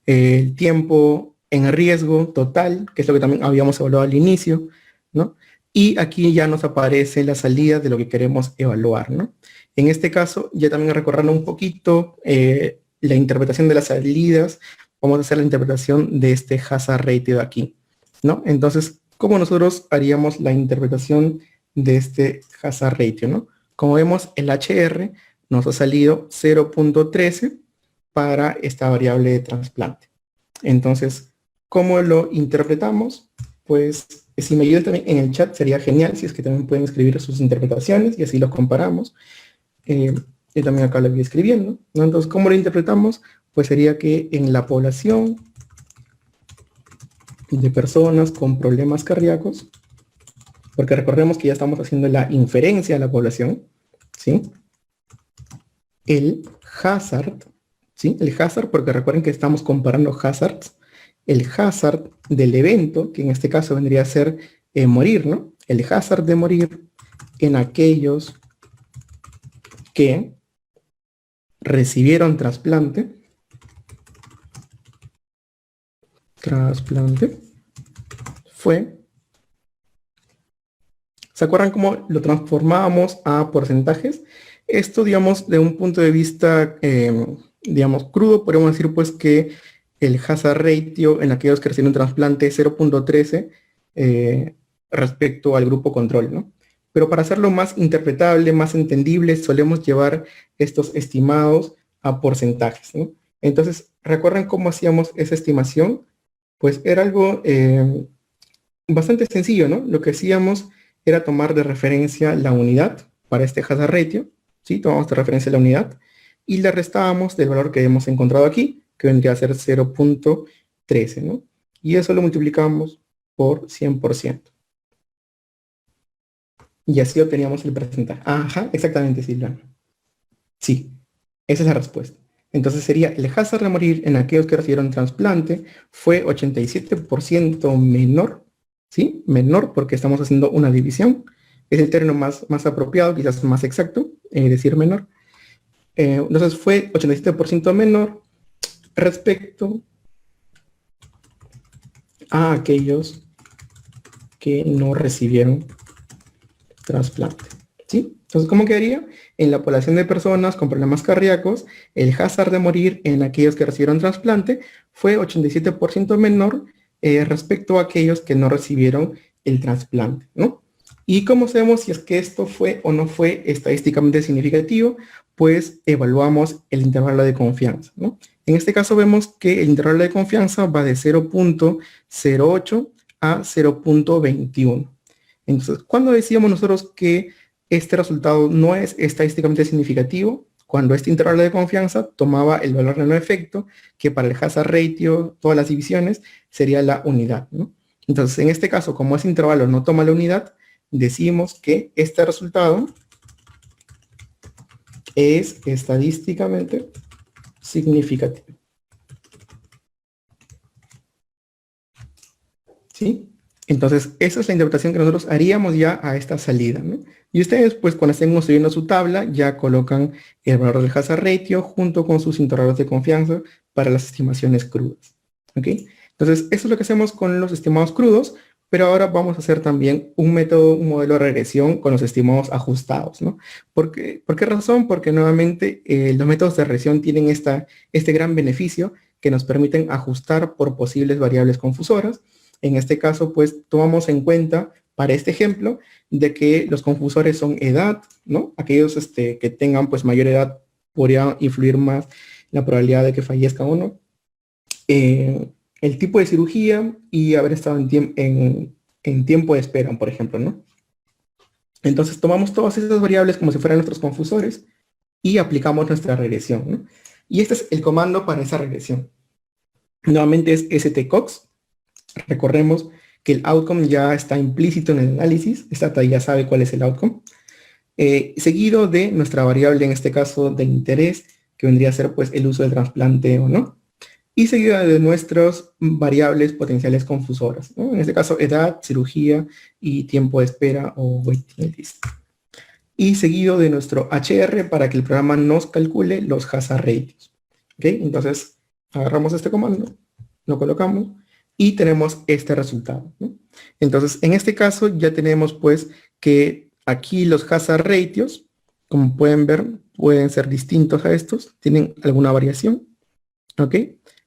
el tiempo en riesgo total, que es lo que también habíamos evaluado al inicio, ¿no? Y aquí ya nos aparece la salida de lo que queremos evaluar, ¿no? En este caso, ya también recordando un poquito la interpretación de las salidas, vamos a hacer la interpretación de este hazard ratio de aquí, ¿no? Entonces, ¿cómo nosotros haríamos la interpretación de este hazard ratio, ¿no? Como vemos, el HR nos ha salido 0.13 para esta variable de trasplante. Entonces, ¿cómo lo interpretamos? Pues, si me ayudan también en el chat sería genial, si es que también pueden escribir sus interpretaciones y así los comparamos. Yo también acá lo voy escribiendo, ¿no? Entonces, ¿cómo lo interpretamos? Pues sería que en la población de personas con problemas cardíacos, porque recordemos que ya estamos haciendo la inferencia a la población, ¿sí? El hazard, ¿sí? El hazard, porque recuerden que estamos comparando hazards, el hazard del evento, que en este caso vendría a ser morir, ¿no? El hazard de morir en aquellos que recibieron trasplante, fue, ¿se acuerdan cómo lo transformábamos a porcentajes? Esto, digamos, de un punto de vista, digamos, crudo, podemos decir pues que el hazard ratio en aquellos que reciben un trasplante es 0.13 respecto al grupo control, ¿no? Pero para hacerlo más interpretable, más entendible, solemos llevar estos estimados a porcentajes, ¿no? Entonces, ¿recuerdan cómo hacíamos esa estimación? Pues era algo bastante sencillo, ¿no? Lo que hacíamos era tomar de referencia la unidad para este hazard ratio, ¿sí? Tomamos de referencia la unidad y le restábamos del valor que hemos encontrado aquí, que vendría a ser 0.13, ¿no? Y eso lo multiplicamos por 100%. Y así obteníamos el porcentaje. Ajá, exactamente, Silvana. Sí, esa es la respuesta. Entonces sería el hazard de morir en aquellos que recibieron trasplante fue 87% menor, ¿sí? Menor porque estamos haciendo una división es el término más apropiado, quizás más exacto, decir menor. Entonces fue 87% menor respecto a aquellos que no recibieron trasplante. ¿Sí? Entonces, ¿cómo quedaría? En la población de personas con problemas cardíacos, el hazard de morir en aquellos que recibieron trasplante fue 87% menor respecto a aquellos que no recibieron el trasplante, ¿no? ¿Y cómo sabemos si es que esto fue o no fue estadísticamente significativo? Pues evaluamos el intervalo de confianza, ¿no? En este caso vemos que el intervalo de confianza va de 0.08 a 0.21. Entonces, ¿cuándo decíamos nosotros que este resultado no es estadísticamente significativo? Cuando este intervalo de confianza tomaba el valor de no efecto, que para el hazard ratio, todas las divisiones, sería la unidad, ¿no? Entonces, en este caso, como ese intervalo no toma la unidad, decimos que este resultado es estadísticamente significativo. ¿Sí? Entonces, esa es la interpretación que nosotros haríamos ya a esta salida, ¿no? Y ustedes, pues, cuando estén construyendo su tabla, ya colocan el valor del hazard ratio junto con sus intervalos de confianza para las estimaciones crudas, ¿ok? Entonces, eso es lo que hacemos con los estimados crudos, pero ahora vamos a hacer también un método, un modelo de regresión con los estimados ajustados, ¿no? ¿Por qué razón? Porque nuevamente los métodos de regresión tienen este gran beneficio que nos permiten ajustar por posibles variables confusoras. En este caso, pues, tomamos en cuenta para este ejemplo de que los confusores son edad, ¿no? Aquellos que tengan, pues, mayor edad podrían influir más la probabilidad de que fallezcan o no. El tipo de cirugía y haber estado en tiempo de espera, por ejemplo, ¿no? Entonces, tomamos todas esas variables como si fueran nuestros confusores y aplicamos nuestra regresión, ¿no? Y este es el comando para esa regresión. Nuevamente es stcox. Recordemos que el outcome ya está implícito en el análisis. Stata ya sabe cuál es el outcome. Seguido de nuestra variable, en este caso de interés, que vendría a ser pues el uso del trasplante o no. Y seguido de nuestras variables potenciales confusoras, ¿no? En este caso edad, cirugía y tiempo de espera o waiting list. Y seguido de nuestro HR para que el programa nos calcule los hazard ratios. ¿Ok? Entonces agarramos este comando, lo colocamos y tenemos este resultado, ¿no? Entonces, en este caso ya tenemos pues que aquí los hazard ratios, como pueden ver, pueden ser distintos a estos, tienen alguna variación, ¿ok?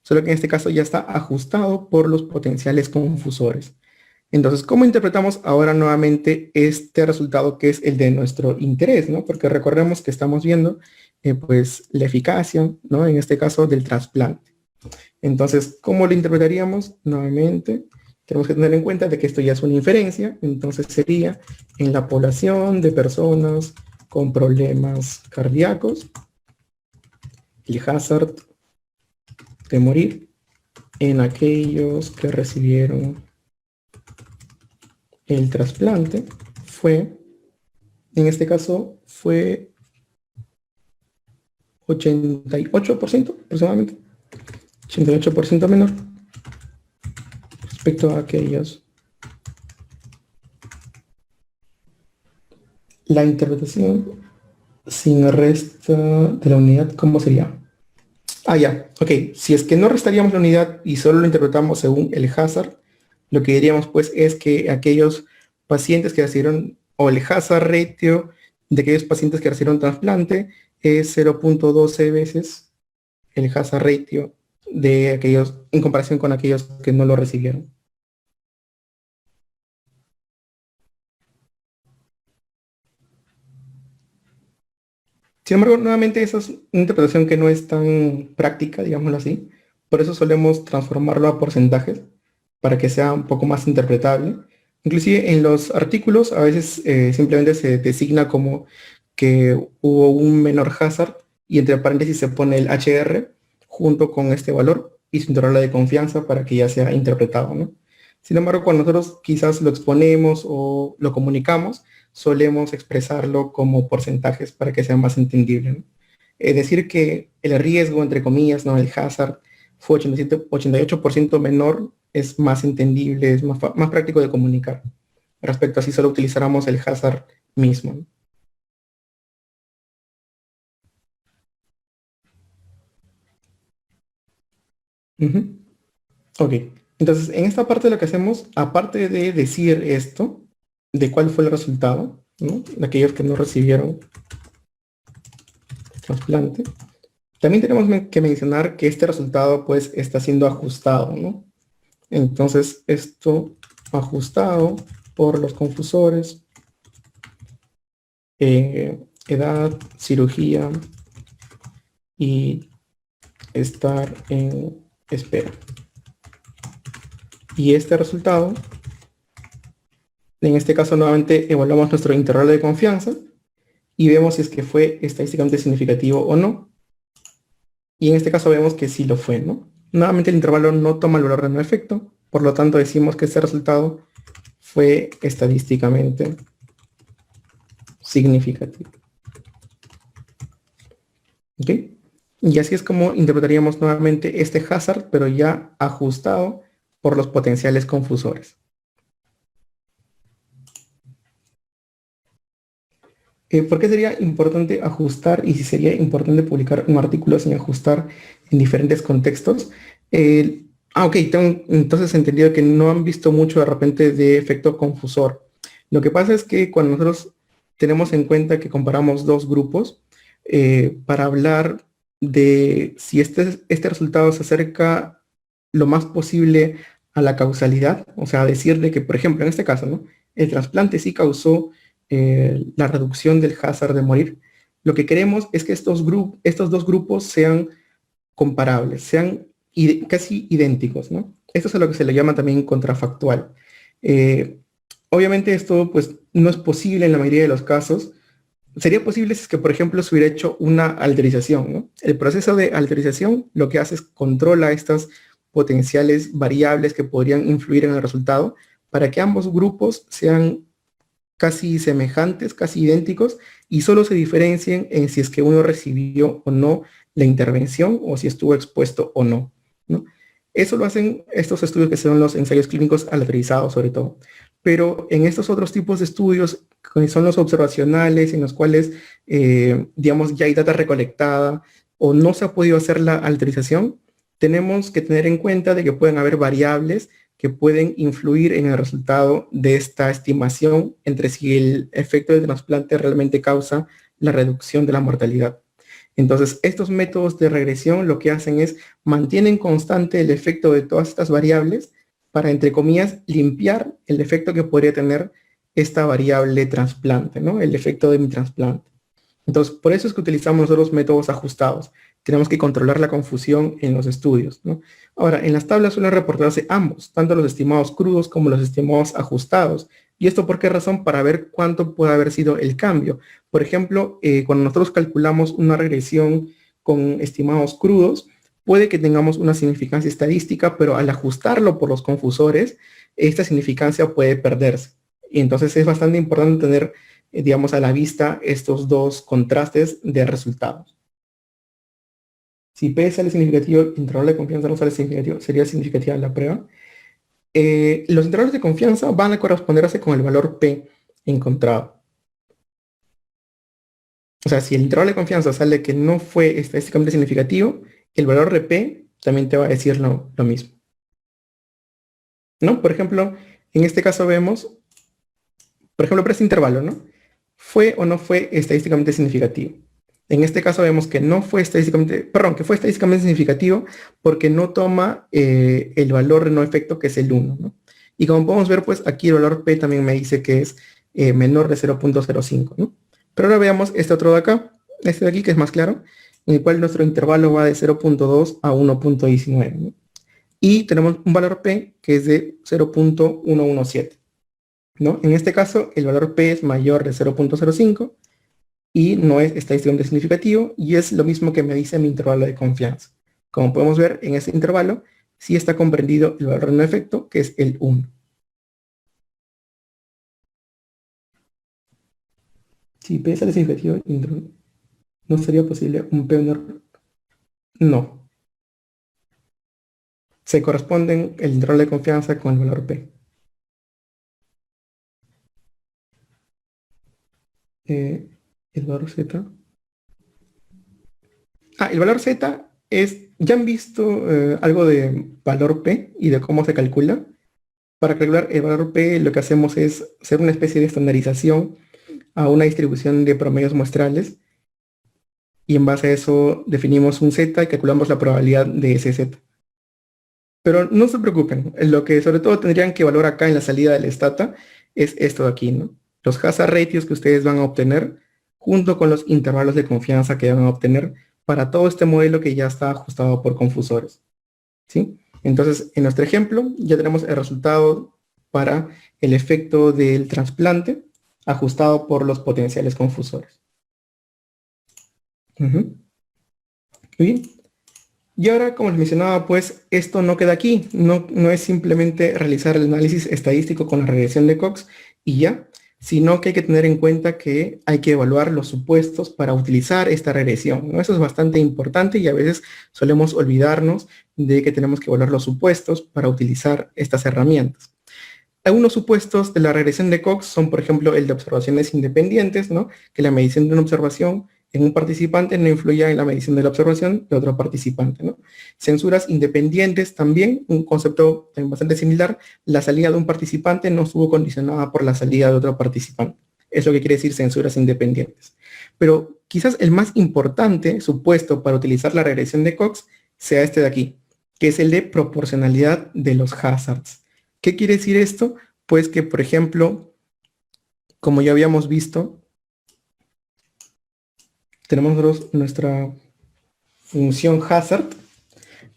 Solo que en este caso ya está ajustado por los potenciales confusores. Entonces, ¿cómo interpretamos ahora nuevamente este resultado que es el de nuestro interés, ¿no? Porque recordemos que estamos viendo pues la eficacia, ¿no? En este caso del trasplante. Entonces, ¿cómo lo interpretaríamos? Nuevamente, tenemos que tener en cuenta de que esto ya es una inferencia, entonces sería en la población de personas con problemas cardíacos, el hazard de morir en aquellos que recibieron el trasplante fue, en este caso, fue 88% aproximadamente. 88% menor respecto a aquellos. La interpretación sin resta de la unidad, ¿cómo sería? Ah, ya, ok. Si es que no restaríamos la unidad y solo lo interpretamos según el hazard, lo que diríamos pues es que aquellos pacientes que recibieron, o el hazard ratio de aquellos pacientes que recibieron trasplante es 0.12 veces el hazard ratio de aquellos en comparación con aquellos que no lo recibieron. Sin embargo, nuevamente esa es una interpretación que no es tan práctica, digámoslo así. Por eso solemos transformarlo a porcentajes para que sea un poco más interpretable. Inclusive en los artículos a veces simplemente se designa como que hubo un menor hazard y entre paréntesis se pone el HR junto con este valor y su intervalo de confianza para que ya sea interpretado, ¿no? Sin embargo, cuando nosotros quizás lo exponemos o lo comunicamos, solemos expresarlo como porcentajes para que sea más entendible, ¿no? Es decir que el riesgo, entre comillas, ¿no? El hazard fue 88% menor, es más entendible, es más práctico de comunicar. respecto a si solo utilizáramos el hazard mismo, ¿no? Ujú. Ok, entonces en esta parte lo que hacemos, aparte de decir esto, de cuál fue el resultado, ¿no? De aquellos que no recibieron trasplante, también tenemos que mencionar que este resultado pues está siendo ajustado, ¿no? Entonces esto ajustado por los confusores, edad, cirugía y estar en espera. Y este resultado, en este caso nuevamente evaluamos nuestro intervalo de confianza y vemos si es que fue estadísticamente significativo o no. Y en este caso vemos que sí lo fue, ¿no? Nuevamente el intervalo no toma el valor de no efecto, por lo tanto decimos que este resultado fue estadísticamente significativo. ¿Ok? Y así es como interpretaríamos nuevamente este hazard, pero ya ajustado por los potenciales confusores. ¿Por qué sería importante ajustar y si sería importante publicar un artículo sin ajustar en diferentes contextos? Ok, tengo entonces entendido que no han visto mucho de repente de efecto confusor. Lo que pasa es que cuando nosotros tenemos en cuenta que comparamos dos grupos, para hablar de si este resultado se acerca lo más posible a la causalidad, o sea, decir de que, por ejemplo, en este caso, ¿no? El trasplante sí causó la reducción del hazard de morir. Lo que queremos es que estos dos grupos sean comparables, sean casi idénticos, ¿no? Esto es a lo que se le llama también contrafactual. Eh, Obviamente esto pues no es posible en la mayoría de los casos. Sería posible si es que, por ejemplo, se hubiera hecho una alterización, ¿no? El proceso de alterización lo que hace es controla estas potenciales variables que podrían influir en el resultado para que ambos grupos sean casi semejantes, casi idénticos, y solo se diferencien en si es que uno recibió o no la intervención o si estuvo expuesto o no, ¿no? Eso lo hacen estos estudios que son los ensayos clínicos aleatorizados sobre todo. Pero en estos otros tipos de estudios, que son los observacionales, en los cuales, digamos, ya hay data recolectada o no se ha podido hacer la alterización, tenemos que tener en cuenta de que pueden haber variables que pueden influir en el resultado de esta estimación entre si el efecto del trasplante realmente causa la reducción de la mortalidad. Entonces, estos métodos de regresión lo que hacen es mantienen constante el efecto de todas estas variables para, entre comillas, limpiar el efecto que podría tener esta variable trasplante, ¿no? El efecto de mi trasplante. Entonces, por eso es que utilizamos nosotros métodos ajustados. Tenemos que controlar la confusión en los estudios, ¿no? Ahora, en las tablas suelen reportarse ambos, tanto los estimados crudos como los estimados ajustados. ¿Y esto por qué razón? Para ver cuánto puede haber sido el cambio. Por ejemplo, cuando nosotros calculamos una regresión con estimados crudos, puede que tengamos una significancia estadística, pero al ajustarlo por los confusores, esta significancia puede perderse. Y entonces es bastante importante tener digamos, a la vista estos dos contrastes de resultados. Si P sale significativo, el intervalo de confianza no sale significativo, sería significativa la prueba. Los intervalos de confianza van a corresponderse con el valor P encontrado. O sea, si el intervalo de confianza sale que no fue estadísticamente significativo, el valor de P también te va a decir lo mismo. ¿No? Por ejemplo, en este caso vemos, por ejemplo, para este intervalo, ¿no? ¿Fue o no fue estadísticamente significativo? En este caso vemos que no fue estadísticamente, perdón, que fue estadísticamente significativo porque no toma el valor de no efecto que es el 1, ¿no? Y como podemos ver, pues aquí el valor P también me dice que es menor de 0.05, ¿no? Pero ahora veamos este otro de acá, este de aquí que es más claro, en el cual nuestro intervalo va de 0.2 a 1.19, ¿no? Y tenemos un valor P que es de 0.117. ¿No? En este caso, el valor P es mayor de 0.05 y no es estadísticamente significativo y es lo mismo que me dice mi intervalo de confianza. Como podemos ver, en este intervalo sí está comprendido el valor de no efecto, que es el 1. Si P sale significativo, ¿no sería posible un P menor? No. Se corresponden el intervalo de confianza con el valor P. el valor Z. El valor Z es, ¿ya han visto algo de valor P y de cómo se calcula? Para calcular el valor P lo que hacemos es hacer una especie de estandarización a una distribución de promedios muestrales y en base a eso definimos un Z y calculamos la probabilidad de ese Z. Pero no se preocupen, lo que sobre todo tendrían que evaluar acá en la salida del stata es esto de aquí, ¿no? Los hazard ratios que ustedes van a obtener junto con los intervalos de confianza que van a obtener para todo este modelo que ya está ajustado por confusores, ¿sí? Entonces, en nuestro ejemplo ya tenemos el resultado para el efecto del trasplante ajustado por los potenciales confusores. Muy bien. Y ahora, como les mencionaba, pues esto no queda aquí. No es simplemente realizar el análisis estadístico con la regresión de Cox y ya, sino que hay que tener en cuenta que hay que evaluar los supuestos para utilizar esta regresión, ¿no? Eso es bastante importante y a veces solemos olvidarnos de que tenemos que evaluar los supuestos para utilizar estas herramientas. Algunos supuestos de la regresión de Cox son, por ejemplo, el de observaciones independientes, ¿no? Que la medición de una observación en un participante no influya en la medición de la observación de otro participante, ¿no? Censuras independientes también, un concepto bastante similar, la salida de un participante no estuvo condicionada por la salida de otro participante. Es lo que quiere decir censuras independientes. Pero quizás el más importante supuesto para utilizar la regresión de Cox sea este de aquí, que es el de proporcionalidad de los hazards. ¿Qué quiere decir esto? Pues que, por ejemplo, como ya habíamos visto, tenemos nosotros nuestra función hazard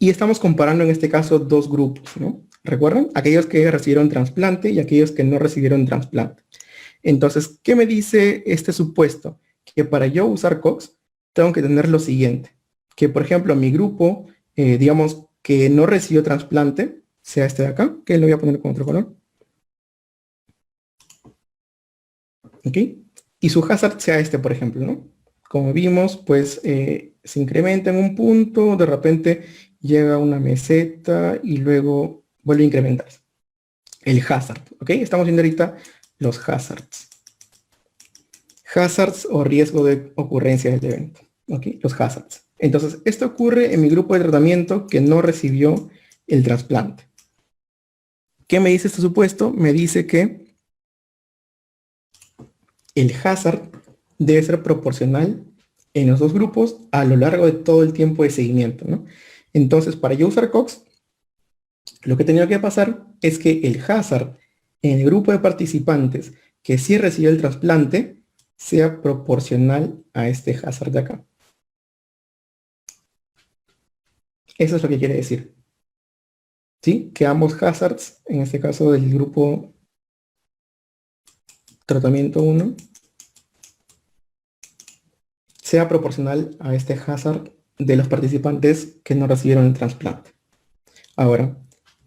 y estamos comparando en este caso dos grupos, ¿no? ¿Recuerdan? Aquellos que recibieron trasplante y aquellos que no recibieron trasplante. Entonces, ¿qué me dice este supuesto? Que para yo usar Cox tengo que tener lo siguiente, que por ejemplo mi grupo, digamos que no recibió trasplante, sea este de acá, que lo voy a poner con otro color. ¿Ok? Y su hazard sea este, por ejemplo, ¿no? Como vimos, pues se incrementa en un punto, de repente llega a una meseta y luego vuelve a incrementarse. El hazard, ¿ok? Estamos viendo ahorita los hazards. Hazards o riesgo de ocurrencia del evento, ¿ok? Los hazards. Entonces, esto ocurre en mi grupo de tratamiento que no recibió el trasplante. ¿Qué me dice este supuesto? Me dice que el hazard debe ser proporcional en los dos grupos a lo largo de todo el tiempo de seguimiento, ¿no? Entonces, para yo usar Cox, lo que tenía que pasar es que el hazard en el grupo de participantes que sí recibió el trasplante sea proporcional a este hazard de acá. Eso es lo que quiere decir. ¿Sí? Que ambos hazards, en este caso del grupo tratamiento 1, sea proporcional a este hazard de los participantes que no recibieron el trasplante. Ahora,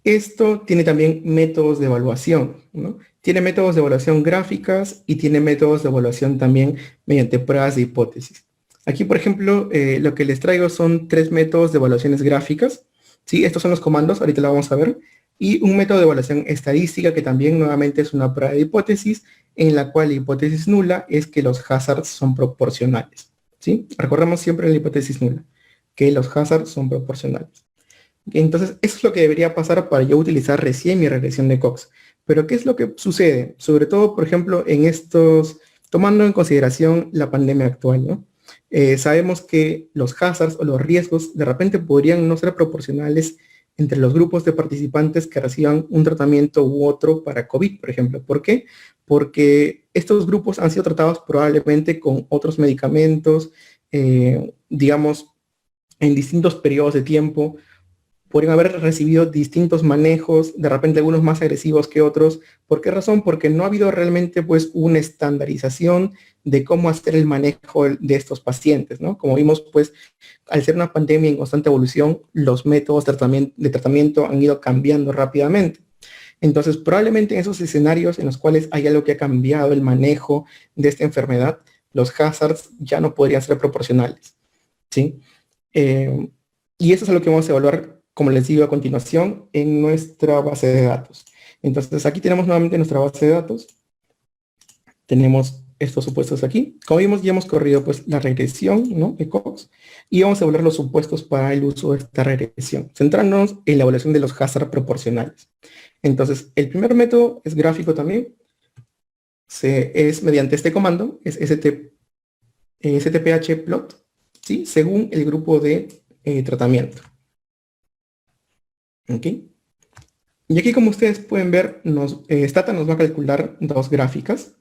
esto tiene también métodos de evaluación, ¿no? Tiene métodos de evaluación gráficas y tiene métodos de evaluación también mediante pruebas de hipótesis. Aquí, por ejemplo, lo que les traigo son 3 métodos de evaluaciones gráficas. ¿Sí? Estos son los comandos, ahorita lo vamos a ver. Y un método de evaluación estadística que también nuevamente es una prueba de hipótesis en la cual la hipótesis nula es que los hazards son proporcionales. ¿Sí? Recordemos siempre la hipótesis nula, que los hazards son proporcionales. Entonces, eso es lo que debería pasar para yo utilizar recién mi regresión de Cox. Pero, ¿qué es lo que sucede? Sobre todo, por ejemplo, en estos, tomando en consideración la pandemia actual, ¿no? Sabemos que los hazards o los riesgos de repente podrían no ser proporcionales entre los grupos de participantes que reciban un tratamiento u otro para COVID, por ejemplo. ¿Por qué? Porque estos grupos han sido tratados probablemente con otros medicamentos, digamos, en distintos periodos de tiempo. Podrían haber recibido distintos manejos, de repente algunos más agresivos que otros. ¿Por qué razón? Porque no ha habido realmente pues una estandarización de cómo hacer el manejo de estos pacientes, ¿no? Como vimos, pues, al ser una pandemia en constante evolución, los métodos de tratamiento han ido cambiando rápidamente. Entonces, probablemente en esos escenarios en los cuales hay algo que ha cambiado el manejo de esta enfermedad, los hazards ya no podrían ser proporcionales, ¿sí? Y eso es lo que vamos a evaluar, como les digo a continuación, en nuestra base de datos. Entonces, aquí tenemos nuevamente nuestra base de datos. Tenemos estos supuestos aquí. Como vimos, ya hemos corrido pues la regresión, ¿no?, de Cox, y vamos a evaluar los supuestos para el uso de esta regresión, centrándonos en la evaluación de los hazard proporcionales. Entonces, el primer método es gráfico también, es mediante este comando, es stphplot, ¿sí?, según el grupo de tratamiento. ¿Ok? Y aquí, como ustedes pueden ver, Stata nos va a calcular dos gráficas.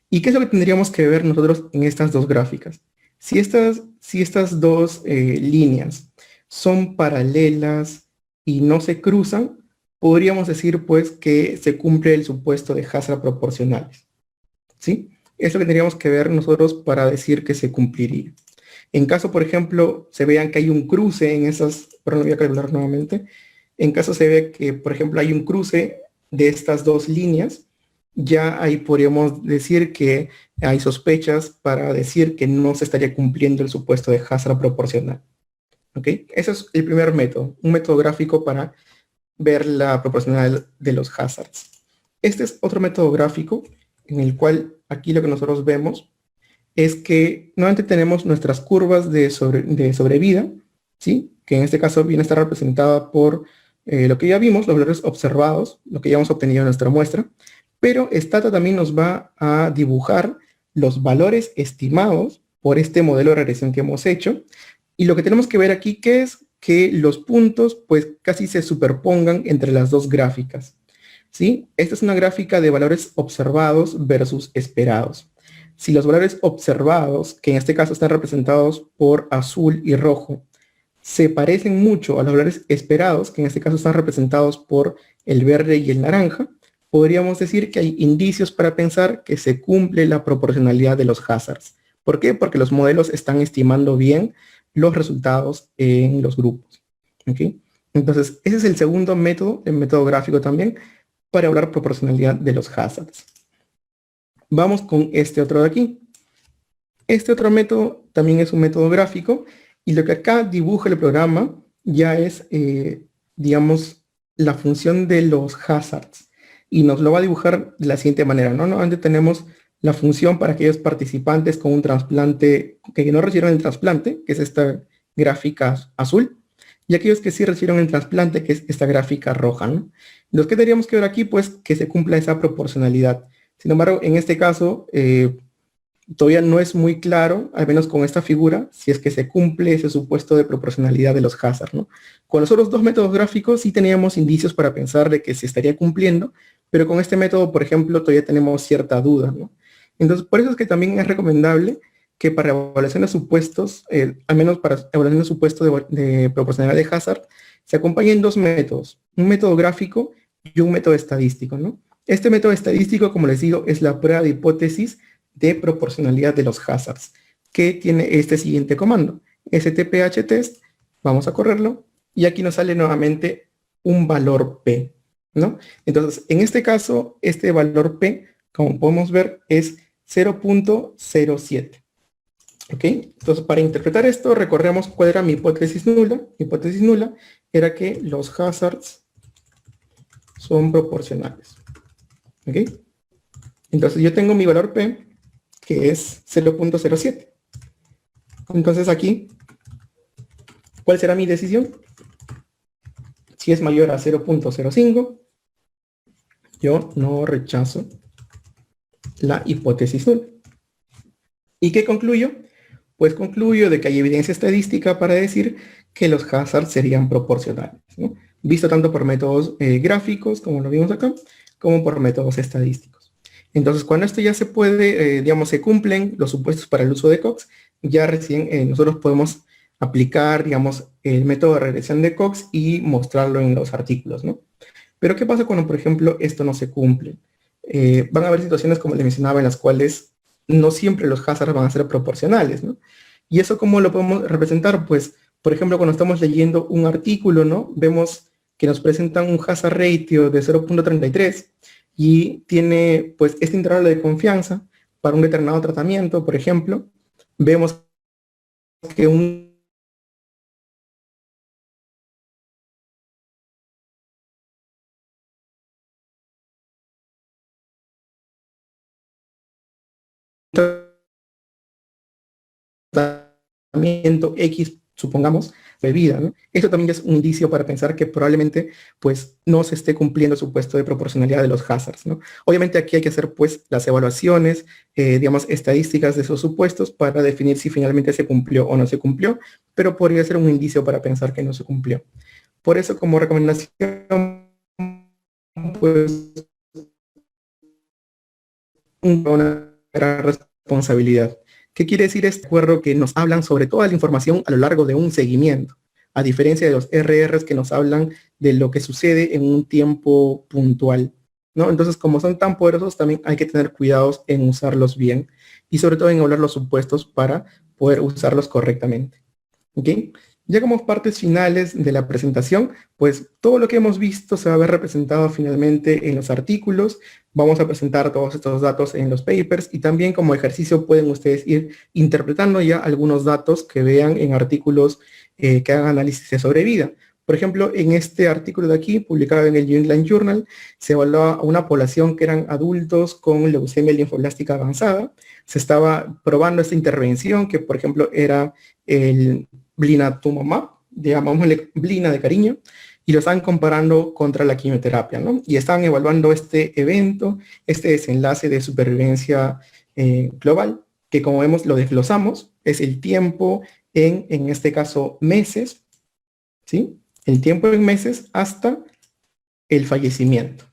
¿Y qué es lo que tendríamos que ver nosotros en estas dos gráficas? Si estas dos líneas son paralelas y no se cruzan, podríamos decir pues que se cumple el supuesto de hazard proporcionales. ¿Sí? Es lo que tendríamos que ver nosotros para decir que se cumpliría. En caso, por ejemplo, se vean que hay un cruce en esas, perdón, voy a calcular nuevamente. En caso se ve que, por ejemplo, hay un cruce de estas dos líneas, ya ahí podríamos decir que hay sospechas para decir que no se estaría cumpliendo el supuesto de hazard proporcional. ¿Ok? Ese es el primer método, un método gráfico para ver la proporcionalidad de los hazards. Este es otro método gráfico en el cual aquí lo que nosotros vemos es que nuevamente tenemos nuestras curvas de sobrevida, ¿sí?, que en este caso viene a estar representada por lo que ya vimos, los valores observados, lo que ya hemos obtenido en nuestra muestra, pero Stata también nos va a dibujar los valores estimados por este modelo de regresión que hemos hecho, y lo que tenemos que ver aquí que es que los puntos pues casi se superpongan entre las dos gráficas, ¿sí? Esta es una gráfica de valores observados versus esperados. Si los valores observados, que en este caso están representados por azul y rojo, se parecen mucho a los valores esperados, que en este caso están representados por el verde y el naranja, podríamos decir que hay indicios para pensar que se cumple la proporcionalidad de los hazards. ¿Por qué? Porque los modelos están estimando bien los resultados en los grupos. ¿Okay? Entonces, ese es el segundo método, el método gráfico también, para evaluar proporcionalidad de los hazards. Vamos con este otro de aquí. Este otro método también es un método gráfico, y lo que acá dibuja el programa ya es, digamos, la función de los hazards. Y nos lo va a dibujar de la siguiente manera, ¿no? Normalmente tenemos la función para aquellos participantes con un trasplante, que no recibieron el trasplante, que es esta gráfica azul, y aquellos que sí recibieron el trasplante, que es esta gráfica roja, ¿no? Los que tendríamos que ver aquí, pues, que se cumpla esa proporcionalidad. Sin embargo, en este caso, todavía no es muy claro, al menos con esta figura, si es que se cumple ese supuesto de proporcionalidad de los hazards, ¿no? Con los otros dos métodos gráficos sí teníamos indicios para pensar de que se estaría cumpliendo, pero con este método, por ejemplo, todavía tenemos cierta duda, ¿no? Entonces, por eso es que también es recomendable que para evaluación de supuestos, al menos para evaluación de supuesto de proporcionalidad de hazard, se acompañen dos métodos, un método gráfico y un método estadístico, ¿no? Este método estadístico, como les digo, es la prueba de hipótesis de proporcionalidad de los hazards, que tiene este siguiente comando, stphTest, vamos a correrlo, y aquí nos sale nuevamente un valor P, ¿no? Entonces, en este caso, este valor P, como podemos ver, es 0.07. ¿Ok? Entonces, para interpretar esto, recorremos cuál era mi hipótesis nula. Mi hipótesis nula era que los hazards son proporcionales. ¿Ok? Entonces, yo tengo mi valor P, que es 0.07. Entonces, aquí, ¿cuál será mi decisión? Si es mayor a 0.05, yo no rechazo la hipótesis nula. ¿Y qué concluyo? Pues concluyo de que hay evidencia estadística para decir que los hazards serían proporcionales, ¿no? Visto tanto por métodos gráficos, como lo vimos acá, como por métodos estadísticos. Entonces, cuando esto ya se puede, digamos, se cumplen los supuestos para el uso de Cox, ya recién nosotros podemos aplicar, digamos, el método de regresión de Cox y mostrarlo en los artículos, ¿no? Pero ¿qué pasa cuando, por ejemplo, esto no se cumple? Van a haber situaciones, como les mencionaba, en las cuales no siempre los hazards van a ser proporcionales, ¿no? ¿Y eso cómo lo podemos representar? Pues, por ejemplo, cuando estamos leyendo un artículo, ¿no? Vemos que nos presentan un hazard ratio de 0.33 y tiene, pues, este intervalo de confianza para un determinado tratamiento, por ejemplo. Vemos que un comportamiento X, supongamos, bebida, ¿no? Esto también es un indicio para pensar que probablemente pues no se esté cumpliendo el supuesto de proporcionalidad de los hazards, ¿no? Obviamente aquí hay que hacer pues las evaluaciones, digamos, estadísticas de esos supuestos para definir si finalmente se cumplió o no se cumplió, pero podría ser un indicio para pensar que no se cumplió. Por eso, como recomendación, pues una gran responsabilidad. ¿Qué quiere decir este acuerdo? Que nos hablan sobre toda la información a lo largo de un seguimiento, a diferencia de los RRs que nos hablan de lo que sucede en un tiempo puntual, ¿no? Entonces, como son tan poderosos, también hay que tener cuidados en usarlos bien y sobre todo en hablar los supuestos para poder usarlos correctamente. ¿Ok? Ya como partes finales de la presentación, pues todo lo que hemos visto se va a ver representado finalmente en los artículos. Vamos a presentar todos estos datos en los papers y también como ejercicio pueden ustedes ir interpretando ya algunos datos que vean en artículos que hagan análisis de sobrevida. Por ejemplo, en este artículo de aquí, publicado en el New England Journal, se evaluaba a una población que eran adultos con leucemia linfoblástica avanzada. Se estaba probando esta intervención que, por ejemplo, era el blinatumomab, llamámosle blina de cariño, y lo estaban comparando contra la quimioterapia, ¿no? Y estaban evaluando este evento, este desenlace de supervivencia global, que como vemos lo desglosamos, es el tiempo en este caso, meses, ¿sí? El tiempo en meses hasta el fallecimiento.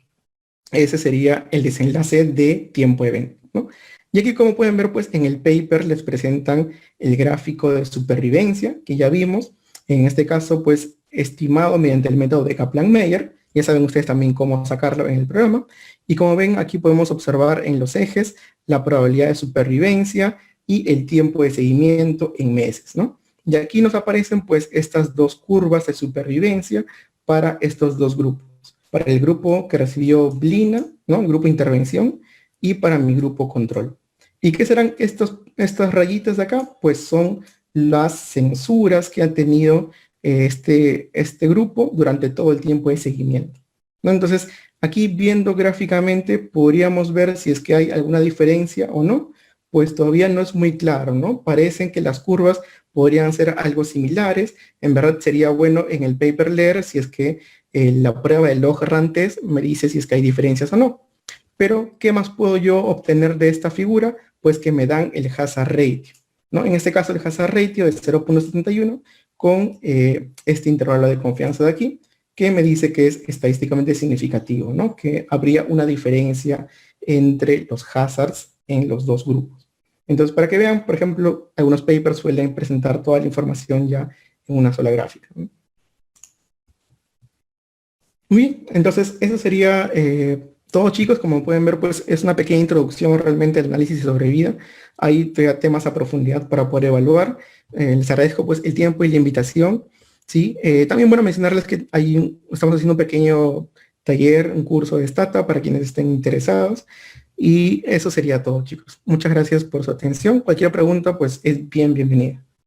Ese sería el desenlace de tiempo-evento, ¿no? Y aquí, como pueden ver, pues en el paper les presentan el gráfico de supervivencia que ya vimos. En este caso, pues estimado mediante el método de Kaplan-Meier. Ya saben ustedes también cómo sacarlo en el programa. Y como ven, aquí podemos observar en los ejes la probabilidad de supervivencia y el tiempo de seguimiento en meses, ¿no? Y aquí nos aparecen pues estas dos curvas de supervivencia para estos dos grupos. Para el grupo que recibió blina, ¿no? El grupo intervención, y para mi grupo control. ¿Y qué serán estas rayitas de acá? Pues son las censuras que ha tenido este grupo durante todo el tiempo de seguimiento, ¿no? Entonces, aquí viendo gráficamente podríamos ver si es que hay alguna diferencia o no, pues todavía no es muy claro, ¿no? Parecen que las curvas podrían ser algo similares. En verdad sería bueno en el paper leer si es que la prueba del log-rank test me dice si es que hay diferencias o no. Pero, ¿qué más puedo yo obtener de esta figura? Pues que me dan el hazard ratio, ¿no? En este caso el hazard ratio es 0.71 con este intervalo de confianza de aquí, que me dice que es estadísticamente significativo, ¿no? Que habría una diferencia entre los hazards en los dos grupos. Entonces, para que vean, por ejemplo, algunos papers suelen presentar toda la información ya en una sola gráfica, ¿no? Muy bien, entonces eso sería todo, chicos. Como pueden ver, pues es una pequeña introducción realmente al análisis de sobrevida. Hay temas a profundidad para poder evaluar. Les agradezco pues el tiempo y la invitación, ¿sí? También bueno mencionarles que estamos haciendo un pequeño taller, un curso de Stata para quienes estén interesados. Y eso sería todo, chicos. Muchas gracias por su atención. Cualquier pregunta pues es bienvenida.